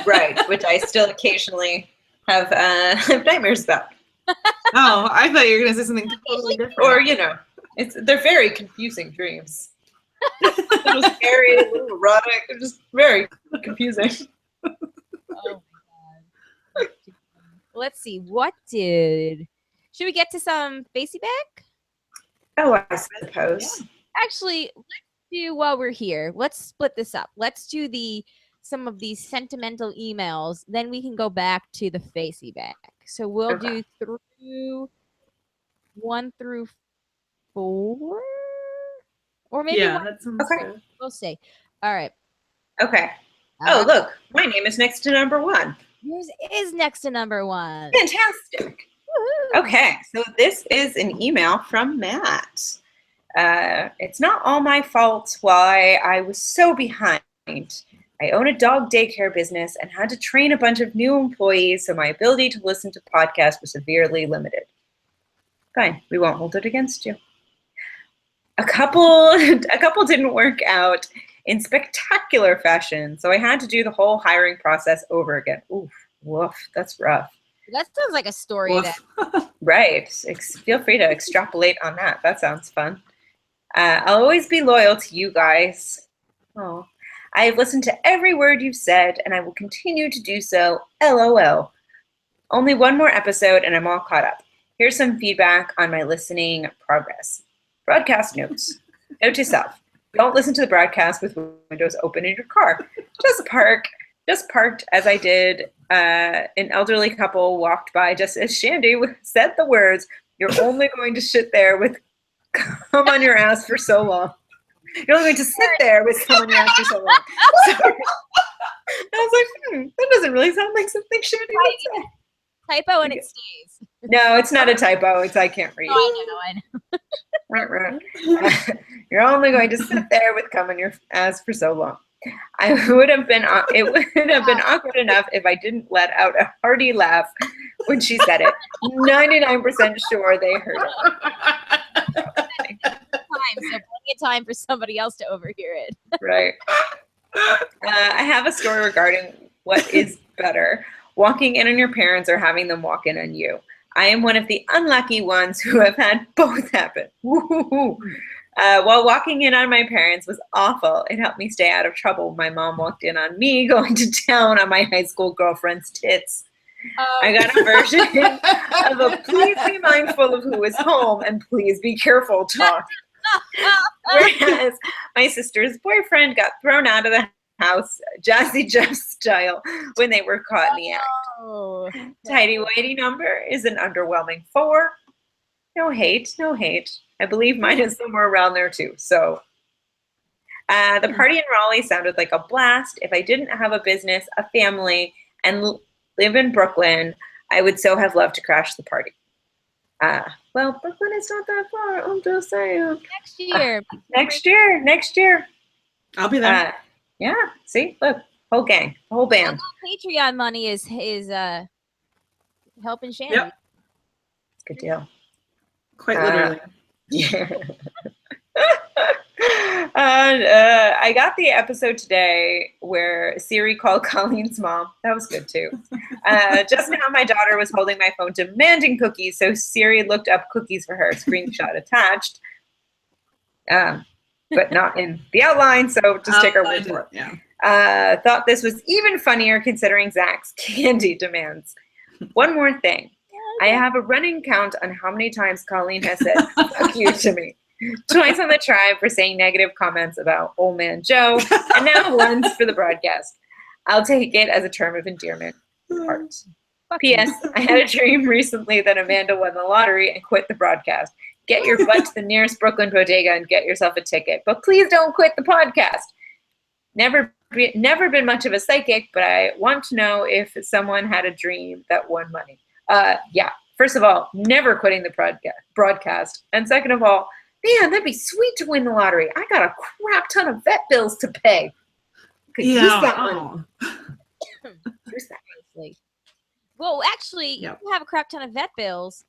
Right, which I still occasionally have nightmares about. Oh, I thought you were going to say something totally different. Or, they're very confusing dreams. A little scary, a little erotic. They're just very confusing. Oh my God. Let's see. Should we get to some Facey Back? Oh, I suppose. Yeah. Actually, let's do while we're here. Let's split this up. Let's do some of these sentimental emails. Then we can go back to the Facey Back. So we'll do through 1 through 4, or maybe that sounds good. We'll see. All right. Okay. Oh, look, my name is next to number 1. Yours is next to number 1. Fantastic. Woohoo. Okay, so this is an email from Matt. It's not all my fault why I was so behind. I own a dog daycare business and had to train a bunch of new employees, so my ability to listen to podcasts was severely limited. Fine, we won't hold it against you. A couple didn't work out in spectacular fashion, so I had to do the whole hiring process over again. Oof, woof, that's rough. That sounds like a story Woof. that Right. Feel free to extrapolate on that. That sounds fun. I'll always be loyal to you guys. Oh, I have listened to every word you've said, and I will continue to do so. LOL. Only one more episode, and I'm all caught up. Here's some feedback on my listening progress. Broadcast notes. Note to self. Don't listen to the broadcast with windows open in your car. Just parked as I did. An elderly couple walked by just as Shandy said the words, "You're only going to sit there with cum on your ass for so long. You're only going to sit there with cum on your ass for so long." Sorry. I was like, that doesn't really sound like something Shandy would say. typo and it stays. No, it's not a typo. It's I can't read. Oh, I know. You're only going to sit there with cum on your ass for so long. It would have been awkward enough if I didn't let out a hearty laugh when she said it. 99% sure they heard it. So plenty of time for somebody else to overhear it. Right. I have a story regarding what is better, walking in on your parents or having them walk in on you. I am one of the unlucky ones who have had both happen. Woo-hoo-hoo. While walking in on my parents was awful. It helped me stay out of trouble. My mom walked in on me going to town on my high school girlfriend's tits. I got a version of a please be mindful of who is home and please be careful talk. Whereas my sister's boyfriend got thrown out of the house, Jazzy Jeff style, when they were caught in the act. Oh. Tidy whitey number is an underwhelming 4. No hate, no hate. I believe mine is somewhere around there too. So the party in Raleigh sounded like a blast. If I didn't have a business, a family, and live in Brooklyn, I would so have loved to crash the party. Well, Brooklyn is not that far. I'm just saying. Next year. Next year. I'll be there. Yeah. See, look, whole gang, whole band. Patreon money is helping Shannon. Yep. Good deal. Quite literally. Yeah. I got the episode today where Siri called Colleen's mom. That was good too. Just now my daughter was holding my phone demanding cookies, so Siri looked up cookies for her, screenshot attached. But not in the outline, so just take our word for it. Yeah. Thought this was even funnier considering Zach's candy demands. One more thing. I have a running count on how many times Colleen has said fuck you to me. Twice on the tribe for saying negative comments about old man Joe, and now once for the broadcast. I'll take it as a term of endearment. Heart. P.S. I had a dream recently that Amanda won the lottery and quit the broadcast. Get your butt to the nearest Brooklyn bodega and get yourself a ticket. But please don't quit the podcast. Never been much of a psychic, but I want to know if someone had a dream that won money. Yeah. First of all, never quitting the broadcast. And second of all, man, that'd be sweet to win the lottery. I got a crap ton of vet bills to pay. Could use that money. Use that. Well, actually, you have a crap ton of vet bills,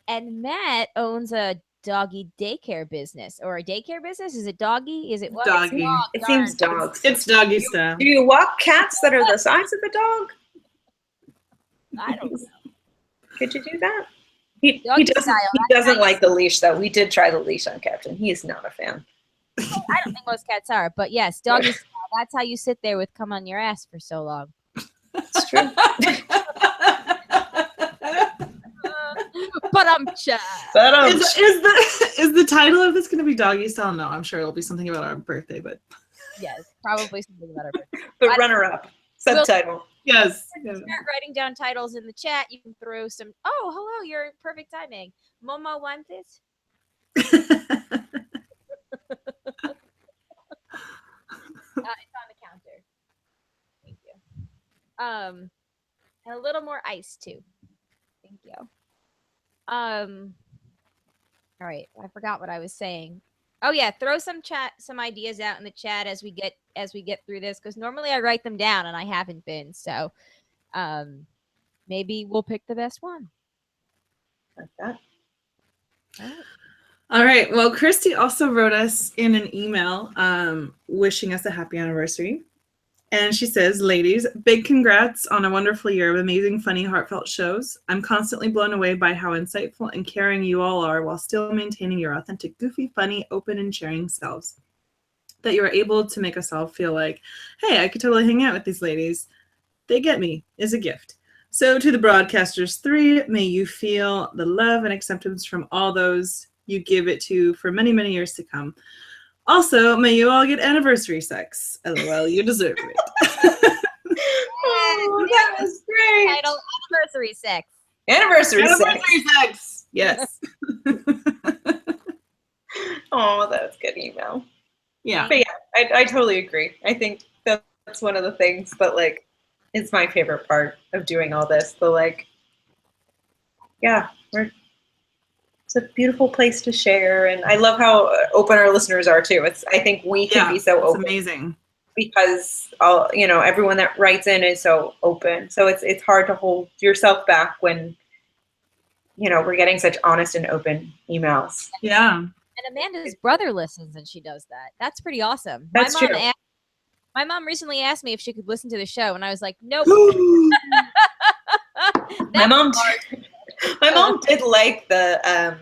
and Matt owns a doggy daycare business or a daycare business. Is it doggy? Is it what? Doggy. It seems dogs. It's doggy stuff. Do you walk cats that are the size of a dog? I don't know. Could you do that? He doesn't like the leash, though. We did try the leash on Captain. He is not a fan. I don't think most cats are, but yes, doggy style. That's how you sit there with cum on your ass for so long. It's true. But is the title of this going to be doggy style? No, I'm sure it'll be something about our birthday, but yes, probably something about our birthday. But runner up subtitle. Yes. Start writing down titles in the chat. You can throw some. Oh, hello! You're perfect timing. Momo want this. It's on the counter. Thank you. And a little more ice too. Thank you. All right, I forgot what I was saying. Oh yeah, throw some ideas out in the chat as we get through this, because normally I write them down and I haven't been. So maybe we'll pick the best one. Like that. All right. Well, Christy also wrote us in an email wishing us a happy anniversary. And she says, ladies, big congrats on a wonderful year of amazing, funny, heartfelt shows. I'm constantly blown away by how insightful and caring you all are while still maintaining your authentic, goofy, funny, open, and sharing selves. That you are able to make us all feel like, hey, I could totally hang out with these ladies. They get me is a gift. So to the broadcasters 3, may you feel the love and acceptance from all those you give it to for many, many years to come. Also, may you all get anniversary sex. LOL, you deserve it. Oh, that was great. Title: Anniversary Sex. Anniversary sex. Anniversary sex. Yes. Oh, that was a good email. Yeah. But yeah, I totally agree. I think that's one of the things, but like, it's my favorite part of doing all this. The like, yeah, it's a beautiful place to share, and I love how open our listeners are too. I think we can be so open. It's amazing Because everyone that writes in is so open. So it's hard to hold yourself back when we're getting such honest and open emails. Yeah. And Amanda's brother listens and she does that. That's pretty awesome. That's true. My mom recently asked me if she could listen to the show, and I was like, nope. My mom did like the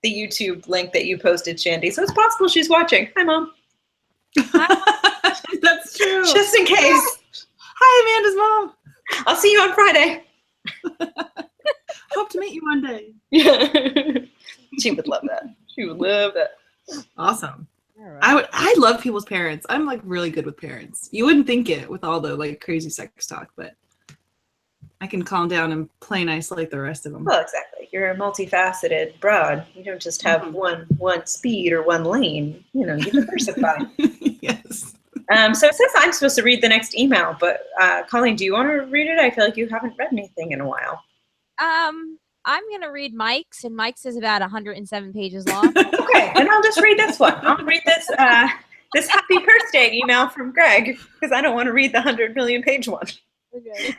YouTube link that you posted, Shandy. So it's possible she's watching. Hi, Mom. That's true. Just in case. Hi, Amanda's mom. I'll see you on Friday. Hope to meet you one day. Yeah. She would love that. She would love that. Awesome. All right. I love people's parents. I'm like really good with parents. You wouldn't think it with all the like crazy sex talk, but I can calm down and play nice like the rest of them. Well, exactly. You're a multifaceted broad. You don't just have one speed or one lane. You diversify. Yes. So it says I'm supposed to read the next email, but Colleen, do you want to read it? I feel like you haven't read anything in a while. I'm gonna read Mike's, and Mike's is about 107 pages long. Okay, and I'll just read this one. I'll read this this happy birthday email from Greg because I don't want to read the 100 million page one. Okay.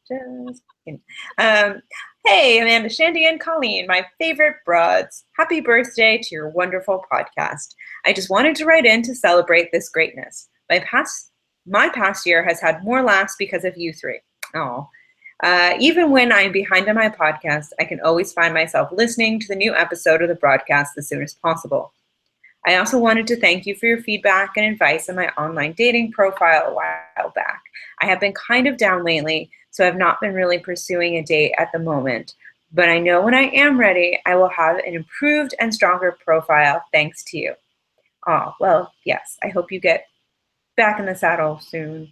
Just kidding. Hey, Amanda, Shandy, and Colleen, my favorite broads. Happy birthday to your wonderful podcast. I just wanted to write in to celebrate this greatness. My past year has had more laughs because of you 3. Oh. Even when I'm behind on my podcast, I can always find myself listening to the new episode of the broadcast as soon as possible. I also wanted to thank you for your feedback and advice on my online dating profile a while back. I have been kind of down lately, so I've not been really pursuing a date at the moment. But I know when I am ready, I will have an improved and stronger profile thanks to you. Oh, well, yes, I hope you get back in the saddle soon.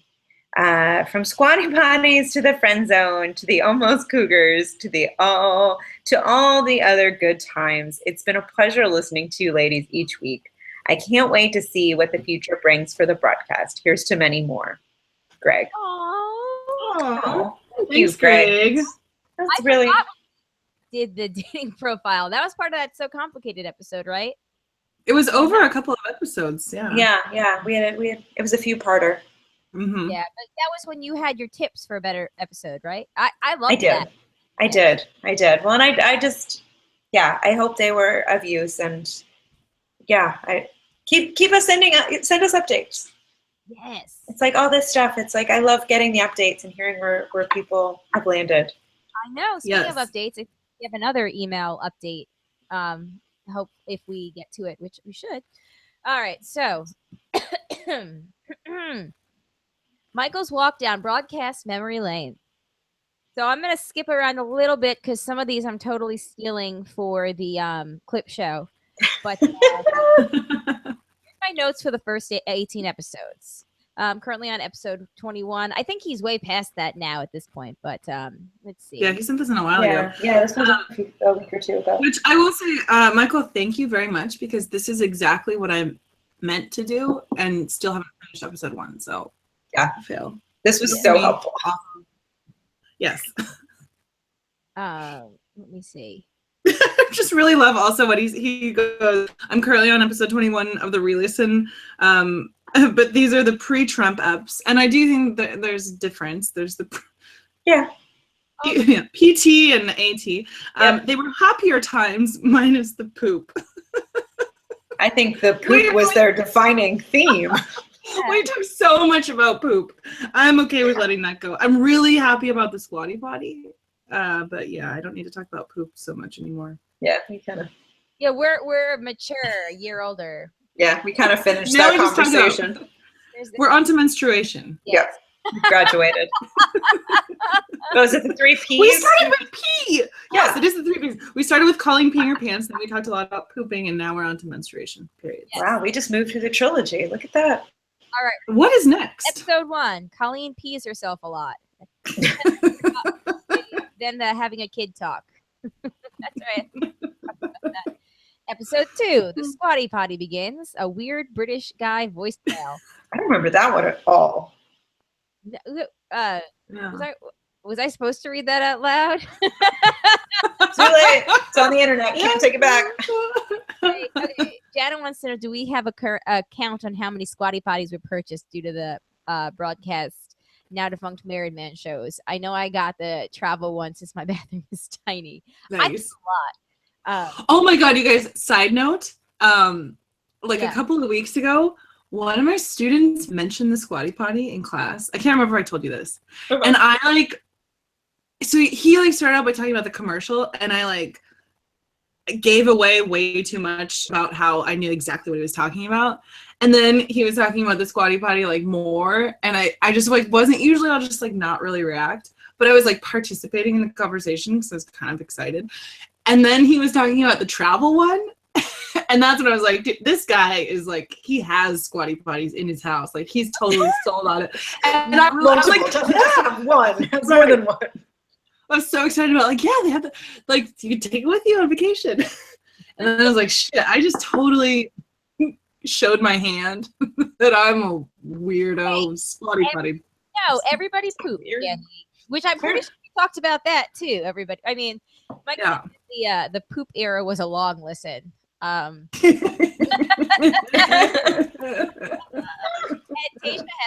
From Squatty Potties to the friend zone, to the almost cougars, to all the other good times. It's been a pleasure listening to you ladies each week. I can't wait to see what the future brings for the broadcast. Here's to many more. Greg. Aww. Thank Thanks, you, Greg. Greg. That's I really forgot we did the dating profile. That was part of that So Complicated episode, right? It was over a couple of episodes. Yeah. Yeah. We had it was a few parter. Mm-hmm. Yeah, but that was when you had your tips for a better episode, right? I loved that. I did. Well, and I just, I hope they were of use, and I keep us send us updates. Yes. It's like all this stuff. It's like I love getting the updates and hearing where people have landed. I know. Speaking of updates, if you have another email update, hope if we get to it, which we should. All right, so Michael's walk down broadcast memory lane. So I'm going to skip around a little bit because some of these I'm totally stealing for the clip show. But here's my notes for the first 18 episowe's. Currently on episode 21. I think he's way past that now at this point, but let's see. Yeah, he sent this in a while ago. Yeah, this was a week or two ago. Which I will say, Michael, thank you very much because this is exactly what I meant to do and still haven't finished episode 1. So yeah, fail. This was so helpful. Awesome. Yes. Let me see. I just really love also what he goes, I'm currently on episode 21 of the re-listen, but these are the pre-Trump eps, and I do think that there's a difference. There's the PT and AT. They were happier times minus the poop. I think the poop was their defining theme. We talk so much about poop. I'm okay with letting that go. I'm really happy about the Squatty Potty. But yeah, I don't need to talk about poop so much anymore. Yeah, we kind of. Yeah, we're mature, a year older. Yeah, we kind of finished Now that we just talked conversation. We're on to menstruation. Yep, we graduated. Those are the 3 P's. We started with pee. Yes, it is the 3 P's. We started with calling peeing your pants, then we talked a lot about pooping, and now we're on to menstruation. Period. Yes. Wow, we just moved through the trilogy. Look at that. All right. What is next? Episode 1. Colleen pees herself a lot. Then the having a kid talk. That's right. Episode 2. The Squatty Potty begins. A weird British guy voicemail. I don't remember that one at all. Was I supposed to read that out loud? Too late. It's on the internet. Can't take it back. Okay. Janet wants to know, do we have a count on how many Squatty Potties were purchased due to the broadcast now defunct Married Man shows? I know I got the travel one since my bathroom is tiny. Nice. I did a lot. Oh my god, you guys, side note, a couple of weeks ago, one of my students mentioned the Squatty Potty in class. I can't remember if I told you this. Okay. And I so he started out by talking about the commercial, and I gave away way too much about how I knew exactly what he was talking about. And then he was talking about the Squatty Potty more, and I just wasn't, usually I'll just not really react, but I was participating in the conversation because I was kind of excited. And then he was talking about the travel one, and that's when I was like, dude, this guy is he has Squatty Potties in his house, he's totally sold on it. And I was have one. That's more than one. I was so excited about they have you can take it with you on vacation. And then I was like, shit, I just totally showed my hand that I'm a weirdo Squatty Potty. No, everybody poops, which I'm pretty sure we talked about that too. Everybody, I mean, the poop era was a long listen. And Tasha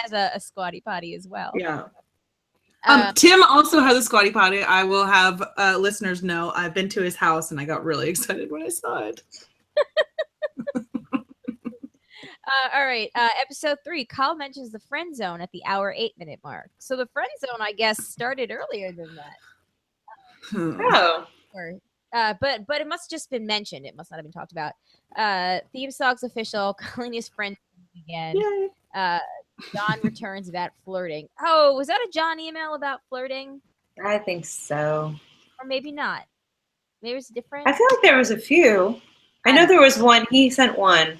has a Squatty Potty as well. Yeah. Tim also has a Squatty Potty. I will have listeners know I've been to his house and I got really excited when I saw it. All right. Episode 3. Kyle mentions the friend zone at the hour 8-minute mark. So the friend zone, I guess, started earlier than that. Oh. But it must have just been mentioned. It must not have been talked about. Theme song's official. Calling his friend again. John returns about flirting. Oh, was that a John email about flirting? I think so. Or maybe not. Maybe it was different. I feel like there was a few. I know there was one. He sent one.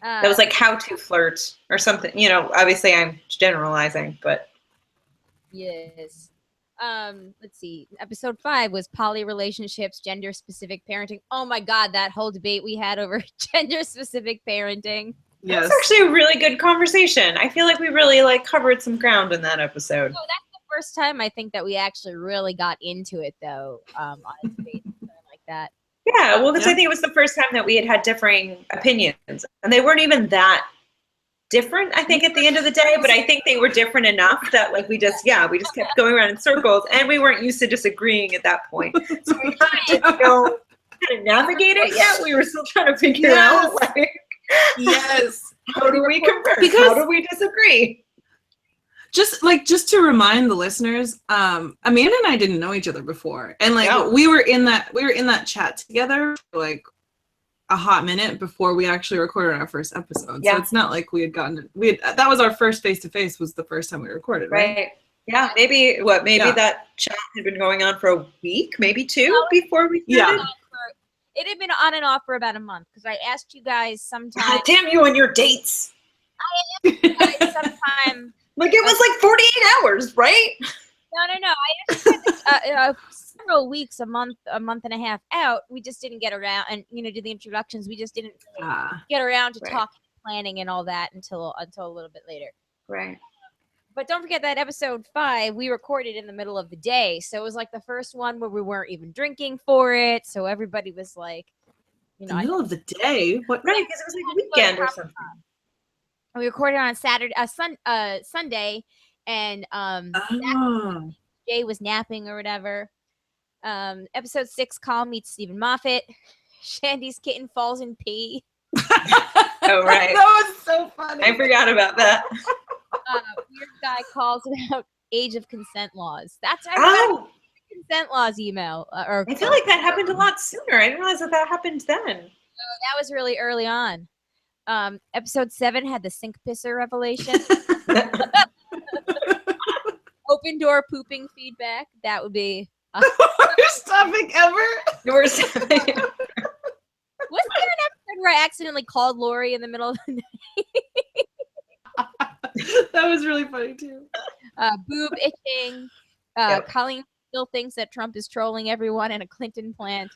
That was how to flirt or something. Obviously I'm generalizing, but. Yes. Let's see. Episode 5 was poly relationships, gender specific parenting. Oh my God, that whole debate we had over gender specific parenting. Yes. That's actually a really good conversation. I feel like we really covered some ground in that episode. No, that's the first time I think that we actually really got into it though. On a debate like that. Yeah, well, because I think it was the first time that we had differing opinions, and they weren't even that different, I think, at the end of the day, but I think they were different enough that we just kept going around in circles, and we weren't used to disagreeing at that point. So we kind of didn't know how to navigate it yet. We were still trying to figure out, yes, how do we converse? How do we disagree? Just to remind the listeners, Amanda and I didn't know each other before, and we were in that chat together for a hot minute before we actually recorded our first episode. So it's not like we had that was our first face-to-face was the first time we recorded, right? Yeah, maybe that chat had been going on for a week, maybe 2 before we started. Yeah. It had been on and off for about a month because I asked you guys sometime. God damn you and your dates. I asked you guys sometime. It was 48 hours, right? No. I asked you guys, several weeks, a month and a half out. We just didn't get around and do the introductions. We just didn't get around to talking, planning, and all that until a little bit later. Right. But don't forget that episode 5 we recorded in the middle of the day, so it was like the first one where we weren't even drinking for it. So everybody was like, you know, The middle of the day. What? Right, because it was like a weekend or something. we recorded on Saturday, Sunday, and Oh. Jay was napping or whatever. Episode 6, Carl meets Stephen Moffat. Shandy's kitten falls in pee. Oh, right. That was so funny. I forgot about that. Weird guy calls about age of consent laws. That's our Oh, consent laws email. Or I feel like that happened a lot sooner. I didn't realize that happened then. that was really early on. Episode 7 had the sink pisser revelation. Open door pooping feedback. That would be Worst topic ever. Yours. Was there an episode where I accidentally called Lori in the middle of the night? That was really funny too. Boob itching. Yep. Colleen still thinks that Trump is trolling everyone in a Clinton plant.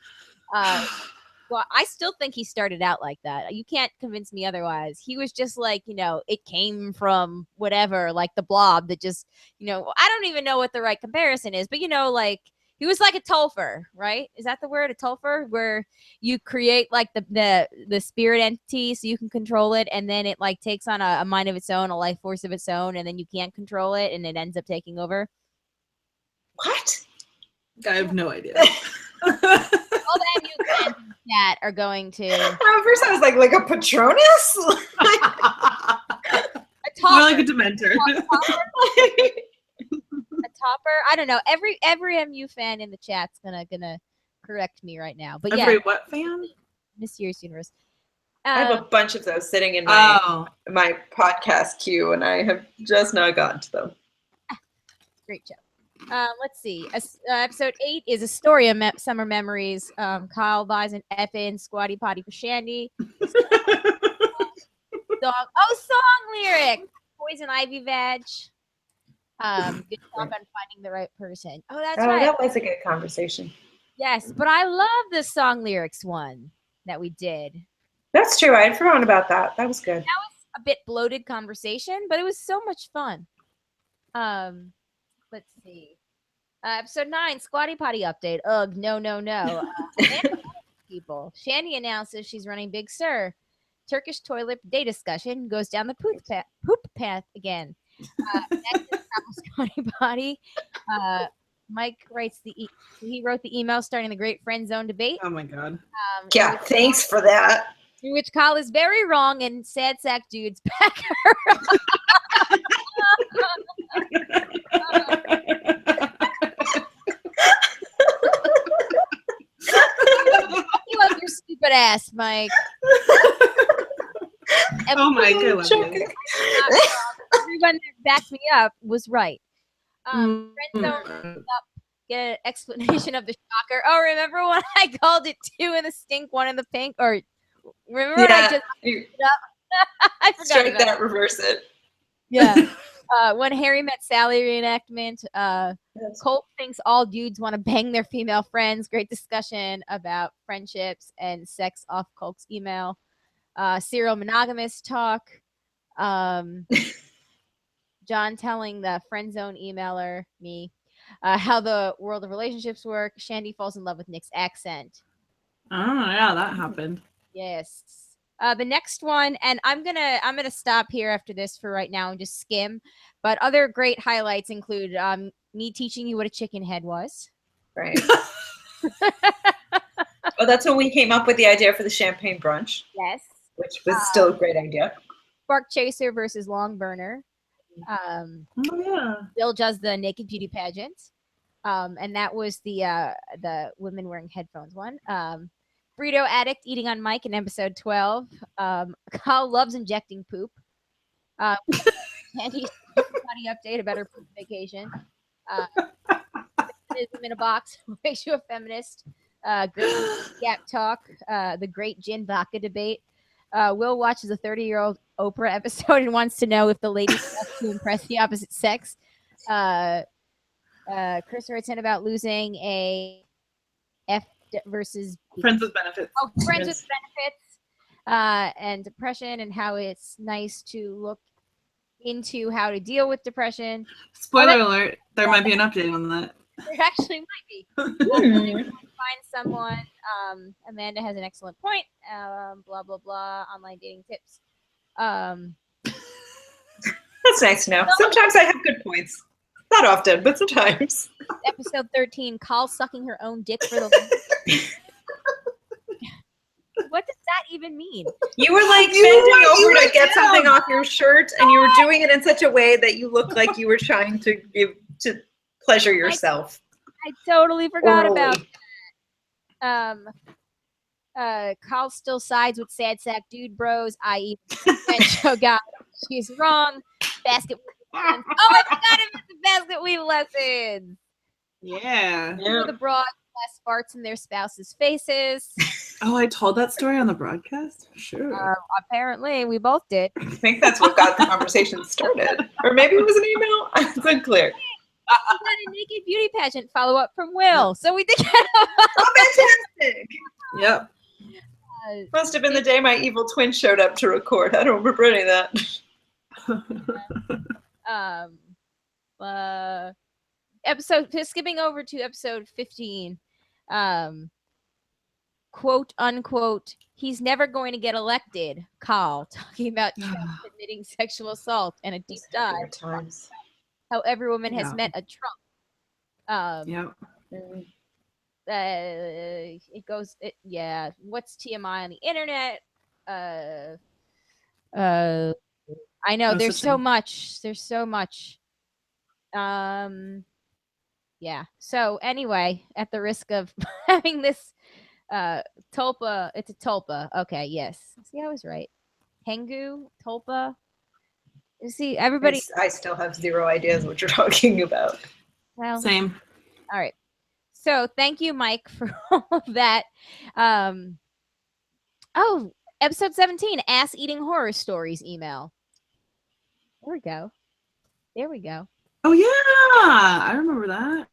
Well, I still think he started out like that. You can't convince me otherwise. He was just like, you know, it came from whatever, like the blob that just, you know, I don't even know what the right comparison is, but you know, like he was like a Topher, right? Is that the word, a Topher, where you create like the spirit entity so you can control it, and then it like takes on a mind of its own, a life force of its own, and then you can't control it, and it ends up taking over. What? I have no idea. All the MU fans in the chat are going to At first I was like a Patronus? a More like topper. a Dementor. A topper. I don't know. Every MU fan in the chat's gonna correct me right now. But Every yeah, what fan? Mysterious Universe. I have a bunch of those sitting in my Oh. my podcast queue, and I have just not gotten to them. Great job. Let's see. Episode 8 is Astoria Summer Memories. Kyle buys an effing Squatty Potty for Shandy. Song lyric. Poison Ivy Vag. Good job on finding the right person. Oh, that's right. That was a good conversation. Yes, but I love the song lyrics one that we did. That's true. I had forgotten about that. That was good. A bit bloated conversation, but it was so much fun. Let's see. Episode 9, Squatty Potty update. Ugh, no. People. Shandy announces she's running Big Sur. Turkish toilet day discussion goes down the poop path again. Next is Squatty Potty. Mike writes he wrote the email starting the Great Friend Zone debate. Oh my god. Yeah, thanks for that. In which Kyle is very wrong and sad sack dudes back her up. You love your stupid ass, Mike. Oh my god. Everyone that backed me up was right. Friend zone get an explanation of the shocker. Oh, remember when I called it 2 in the stink, 1 in the pink? Or remember when I just I forgot Strike about that, reverse it. Yeah. When Harry Met Sally reenactment, Colt thinks all dudes want to bang their female friends. Great discussion about friendships and sex off Colt's email. Serial monogamous talk. John telling the friend zone emailer, me, how the world of relationships work. Shandy falls in love with Nick's accent. Oh yeah, that happened. Yes. The next one, and I'm gonna stop here after this for right now and just skim. But other great highlights include me teaching you what a chicken head was. Right. Well, that's when we came up with the idea for the champagne brunch. Yes. Which was still a great idea. Spark Chaser versus Long Burner. Oh yeah. Bill does the naked beauty pageant. And that was the women wearing headphones one. Burrito addict eating on mic in episode 12. Kyle loves injecting poop. Andy's body update about her poop vacation. In a box makes you a feminist. Great gap talk. The great gin vodka debate. Will watches a 30-year-old Oprah episode and wants to know if the ladies have to impress the opposite sex. Chris writes in about losing a F versus B. Friends with benefits. Oh, friends with benefits, and depression, and how it's nice to look into how to deal with depression. Spoiler alert, there might be an update on that. There actually might be. Find someone. Amanda has an excellent point. Blah blah blah. Online dating tips. That's nice to know. Sometimes I have good points. Not often, but sometimes. Episode 13. Call sucking her own dick for the. What does that even mean? You were like bending over to get something off your shirt, and you were doing it in such a way that you looked like you were trying to pleasure yourself. I totally forgot Orally. about that. Carl still sides with sad sack dude bros, i.e. Oh God, she's wrong. Basket lessons. Oh, I forgot about the basket weave lessons. Yeah. The broad less farts in their spouses' faces. Oh, I told that story on the broadcast? Sure. Apparently, we both did. I think that's what got the conversation started. Or maybe it was an email. It's unclear. We got a naked beauty pageant follow-up from Will. So we did get Oh, fantastic. Yep. Must have been the day my evil twin showed up to record. I don't remember any of that. Skipping over to episode 15, quote unquote, he's never going to get elected. Carl talking about Trump admitting sexual assault and a deep dive. Times. How every woman has met a Trump. Yep. It goes. Yeah. What's TMI on the internet? I know No there's such so thing. much. There's so much. Yeah. So anyway, at the risk of having this tulpa, it's a tulpa. Okay. Yes. See, I was right. Tengu tulpa. You see, everybody. I still have zero ideas what you're talking about. Well, Same. all right. So thank you, Mike, for all of that. Episode 17, Ass Eating Horror Stories email. There we go. There we go. Oh, yeah. I remember that.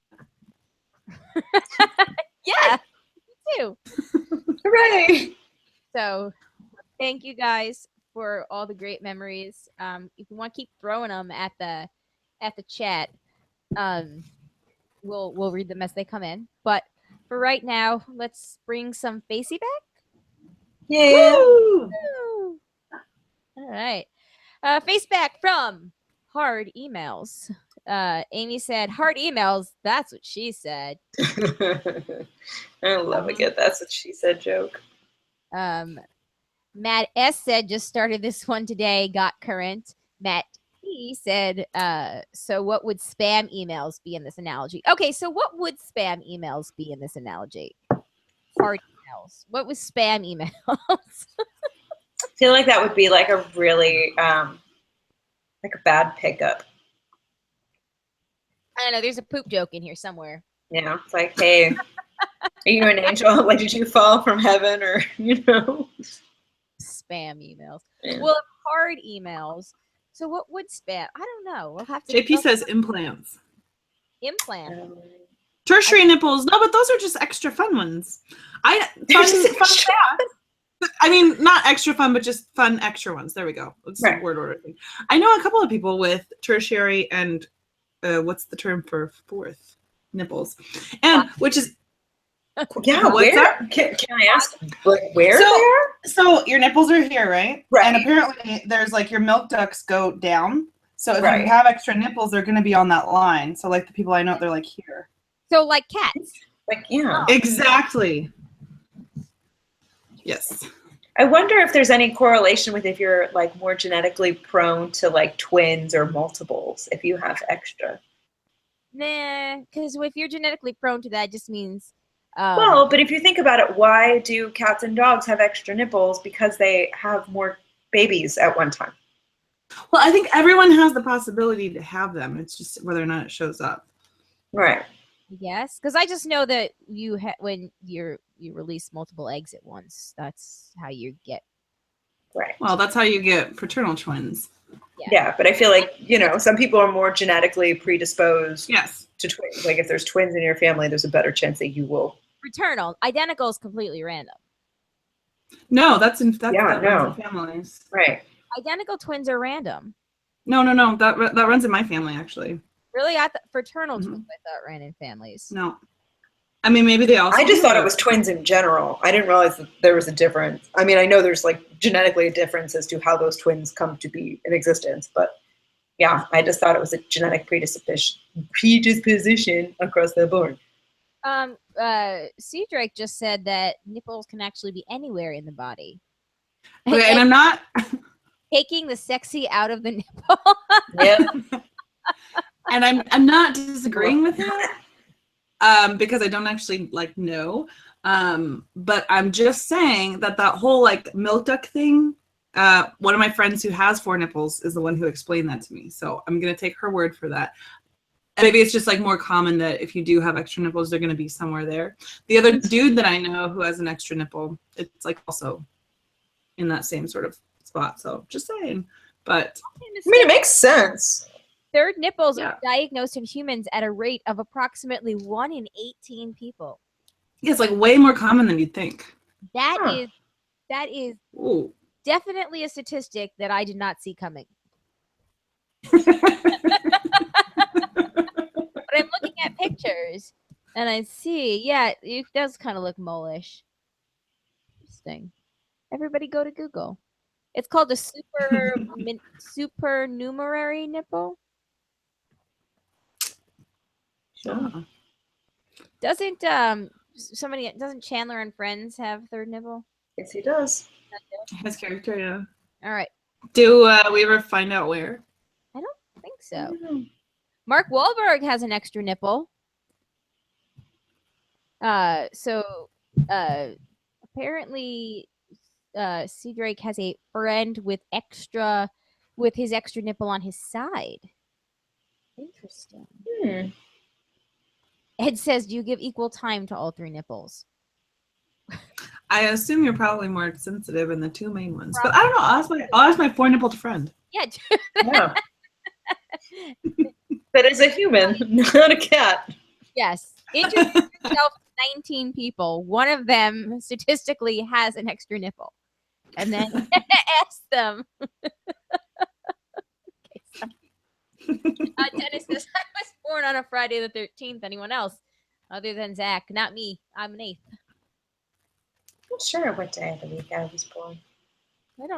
Yeah, me too. Hooray! So Thank you guys for all the great memories. If you want to keep throwing them at the chat, we'll read them as they come in. But for right now, let's bring some Facey back. Yeah. Woo! Woo! All right. Face back from Hard Emails. Amy said, hard emails. That's what she said. I love a good that's what she said joke. Matt S said, just started this one today, got current. Matt T said, so what would spam emails be in this analogy? Okay, so what would spam emails be in this analogy? Hard emails. What was spam emails? I feel like that would be like a really like a bad pickup. I don't know. There's a poop joke in here somewhere. You know, it's like, hey, are you an angel? Like, did you fall from heaven, or Spam emails. Yeah. Well, hard emails. So what would spam? I don't know. We'll have to. JP says implants. implant. Tertiary nipples. No, but those are just extra fun ones. Fun fact. I mean, not extra fun, but just fun extra ones. There we go. It's Right. a word order thing. I know a couple of people with tertiary and what's the term for fourth nipples, and which is Yeah, what's where? that? Can I ask, like, where So- there? So your nipples are here, right? Right. And apparently there's like your milk ducts go down. So if Right. you have extra nipples, they're going to be on that line. So like the people I know, they're like here. So like cats. Like, yeah. Exactly. Yes. I wonder if there's any correlation with if you're like more genetically prone to like twins or multiples if you have extra. Nah, because if you're genetically prone to that, it just means. Well, but if you think about it, why do cats and dogs have extra nipples? Because they have more babies at one time. Well, I think everyone has the possibility to have them. It's just whether or not it shows up. Right. yes, because I just know that when you release multiple eggs at once, that's how you get. Right. Well, that's how you get fraternal twins. Yeah, but I feel like, some people are more genetically predisposed Yes. to twins. Like if there's twins in your family, there's a better chance that you will. Fraternal. Identical is completely random. No, that's Yeah, that no. runs in families. Right. Identical twins are random. No. That runs in my family, actually. Really? I thought fraternal Mhm. twins I thought ran in families. No. I mean, maybe they also. I just do, thought it but- was twins in general. I didn't realize that there was a difference. I mean, I know there's like genetically a difference as to how those twins come to be in existence, but yeah, I just thought it was a genetic predisposition across the board. C Drake just said that nipples can actually be anywhere in the body. Okay, and I'm not. Taking the sexy out of the nipple. Yeah. And I'm not disagreeing with him, because I don't actually like know. But I'm just saying that whole like milk duct thing. One of my friends who has 4 nipples is the one who explained that to me. So I'm gonna take her word for that. And maybe it's just like more common that if you do have extra nipples, they're gonna be somewhere there. The other dude that I know who has an extra nipple, it's like also in that same sort of spot. So just saying. But I mean, it makes sense. Third nipples Yeah. are diagnosed in humans at a rate of approximately 1 in 18 people. it's like way more common than you'd think. That Huh. is Ooh. definitely a statistic that I did not see coming. But I'm looking at pictures and I see, yeah, it does kind of look mole-ish. Interesting. Everybody go to Google. It's called a supernumerary nipple. Oh. Doesn't Chandler and Friends have third nipple? Yes, he does. His character, yeah. All right, Do we ever find out where? I think so. Mark Wahlberg has an extra nipple. Apparently, C. Drake has a friend with his extra nipple on his side. Interesting. Hmm. Ed says, "Do you give equal time to all 3 nipples?" I assume you're probably more sensitive in the 2 main ones, but I don't know. I'll ask my 4 nippled friend. Yeah. Yeah. That is a human, not a cat. Yes. Introduce yourself to 19 people. One of them statistically has an extra nipple. And then ask them. Okay, Dennis says, I was born on a Friday the 13th. Anyone else? Other than Zach. Not me. I'm an 8th. I'm not sure what day of the week I was born.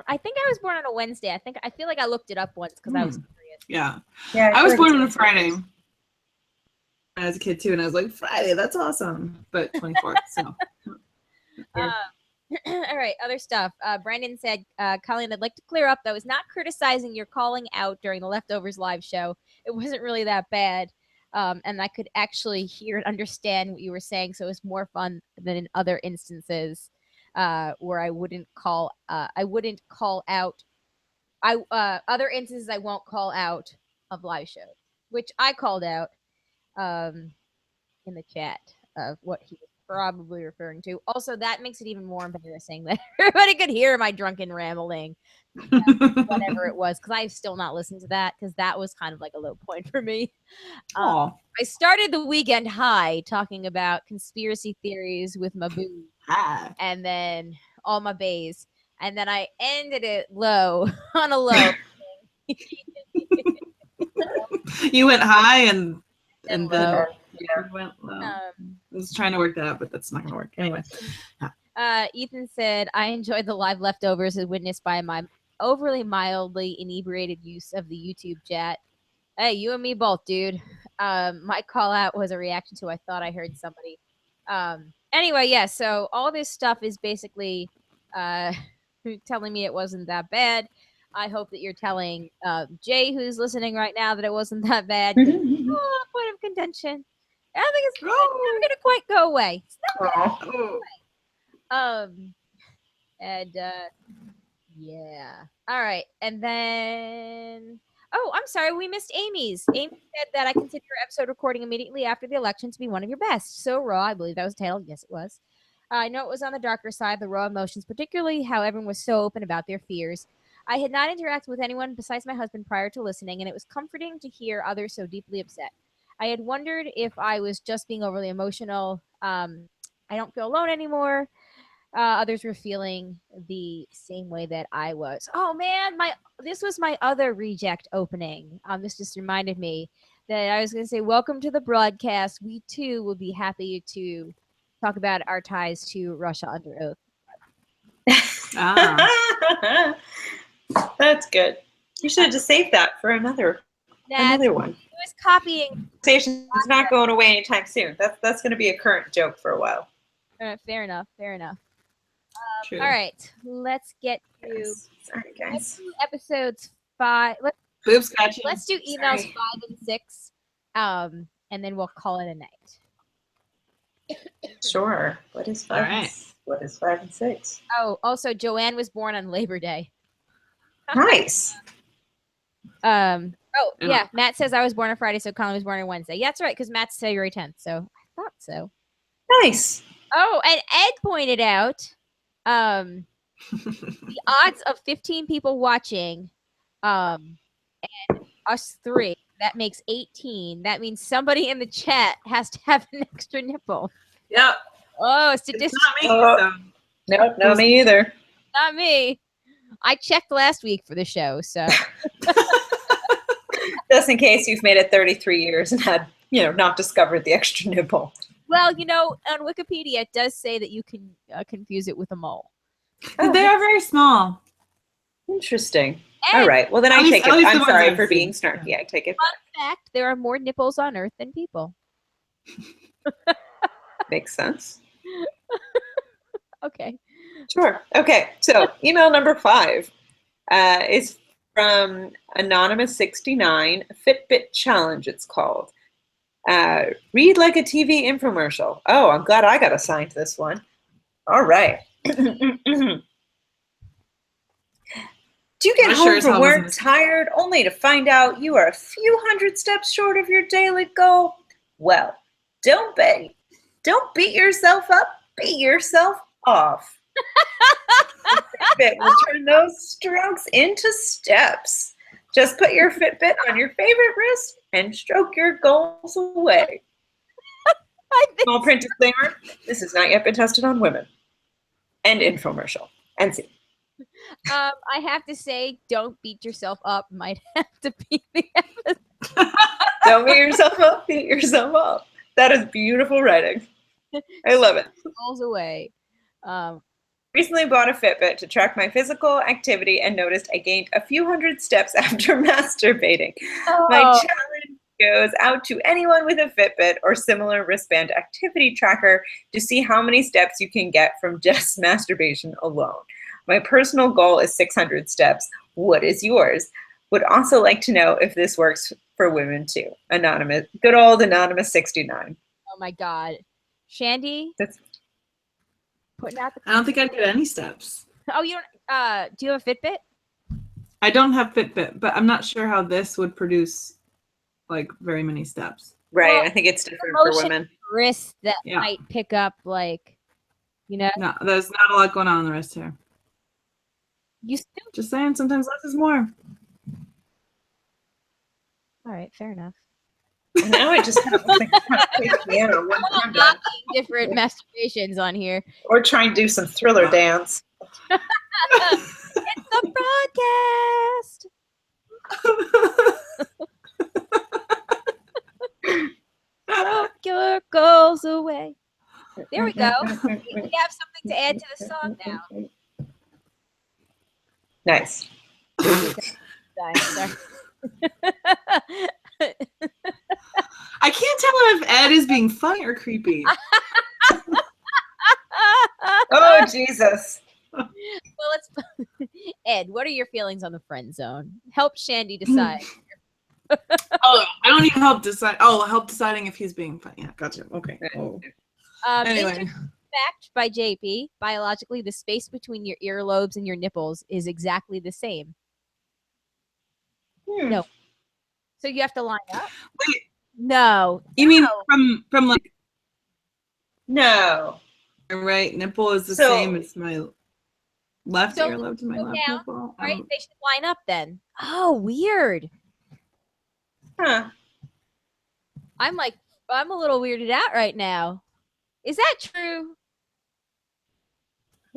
I think I was born on a Wednesday. I feel like I looked it up once because I was curious. Yeah. Yeah, I was feel like born on a it's- Friday as a kid too, and I was like, Friday, that's awesome. But 24th, so. Yeah. All right, other stuff. Brandon said, Colleen, I'd like to clear up that I was not criticizing your calling out during the Leftovers live show. It wasn't really that bad. And I could actually hear and understand what you were saying, so it was more fun than in other instances where I wouldn't call out. Other instances I won't call out of live shows, which I called out in the chat of what he was probably referring to. Also, that makes it even more embarrassing that everybody could hear my drunken rambling, whatever it was, because I've still not listened to that because that was kind of like a low point for me. Aw. I started the weekend high talking about conspiracy theories with my boo, Ah. and then all my bays, and then I ended it low on a low. You went high and And then low. you went low. I was trying to work that out, but that's not gonna work. Anyway. Ethan said, I enjoyed the live leftovers as witnessed by my overly mildly inebriated use of the YouTube chat. Hey, you and me both, dude. My call out was a reaction to I thought I heard somebody. Anyway, yeah, so all this stuff is basically telling me it wasn't that bad. I hope that you're telling Jay, who's listening right now, that it wasn't that bad. Point of contention. I don't think it's never going to quite go away. It's not Aw. yeah. All right. And then I'm sorry, we missed Amy's. Amy said that I consider your episode recording immediately after the election to be one of your best. So raw, I believe that was titled. Yes, it was. I know it was on the darker side, the raw emotions, particularly how everyone was so open about their fears. I had not interacted with anyone besides my husband prior to listening, and it was comforting to hear others so deeply upset. I had wondered if I was just being overly emotional. I don't feel alone anymore. others were feeling the same way that I was. Oh man, this was my other reject opening. This just reminded me that I was going to say, welcome to the broadcast. We too will be happy to talk about our ties to Russia under oath. That's good. You should have just saved that for another one. It was copying. Conversation's not going away anytime soon. That's going to be a current joke for a while. Fair enough. True. All right, let's get to Yes. Sorry, let's guys. do episodes 5. Boob scratching. Let's do emails Sorry. 5 and 6, and then we'll call it a night. Sure. What is 5? All right. What is 5 and 6? Oh, also Joanne was born on Labor Day. Nice. Oh Yeah. yeah, Matt says I was born on Friday, so Colin was born on Wednesday. Yeah, that's right, because Matt's February 10th. So I thought so. Nice. Oh, and Ed pointed out the odds of 15 people watching, and us 3. That makes 18. That means somebody in the chat has to have an extra nipple. Yep. Oh, It's statistics. not me. Oh. So. Nope, not me either. Not me. I checked last week for the show, so Just in case you've made it 33 years and had, not discovered the extra nipple. well, on Wikipedia it does say that you can confuse it with a mole. They are very small. Interesting. And All right. Well, then At I least- take at it. least the I'm ones sorry I've for being seen. snarky. I take it. fun fact, there are more nipples on Earth than people. Makes sense. Okay. Sure. Okay. So email number 5 is from Anonymous69, Fitbit Challenge, it's called. Read like a TV infomercial. Oh, I'm glad I got assigned this one. All right. Do you get I home sure as from hell work wasn't. tired only to find out you are a few hundred steps short of your daily goal? Well, don't beat yourself up. Beat yourself off. Fitbit will turn those strokes into steps. Just put your Fitbit on your favorite wrist and stroke your goals away. I think Small print disclaimer: this has not yet been tested on women. End infomercial. And see. I have to say, don't beat yourself up. Might have to be the episode. Don't beat yourself up. Beat yourself up. That is beautiful writing. I love it. Goals away. Recently bought a Fitbit to track my physical activity and noticed I gained a few hundred steps after masturbating. My challenge goes out to anyone with a Fitbit or similar wristband activity tracker to see how many steps you can get from just masturbation alone. My personal goal is 600 steps. What is yours? Would also like to know if this works for women too. Anonymous, good old Anonymous 69. Oh my God, Shandy, That's putting out the. I don't think I'd get any steps. Oh, you don't. Do you have a Fitbit? I don't have Fitbit, but I'm not sure how this would produce like very many steps. right. Well, I think it's different for motion- women. Wrist that Yeah. might pick up, like, No, there's not a lot going on in the wrist here. you still. Just saying, sometimes less is more. All right, fair enough. Now I just kind of looks like I'm trying to play the piano one I'm time not different masturbations on here. or try and do some Thriller dance. It's the broadcast. Stroke your goals away. There we go. We have something to add to the song now. Nice. Sorry. I can't tell if Ed is being funny or creepy. Oh, Jesus. Well, let's. Ed, what are your feelings on the friend zone? Help Shandy decide. Oh, I don't need help decide. Oh, help deciding if he's being funny. Yeah, gotcha. Okay. Oh. Anyway, Interesting fact by JP: biologically, the space between your earlobes and your nipples is exactly the same. No. So you have to line up. wait. No. You mean No. from like No. my right nipple is the So- same as my left So earlobe to my go left down, nipple? Right? They should line up then. Oh, weird. Huh. I'm a little weirded out right now. Is that true?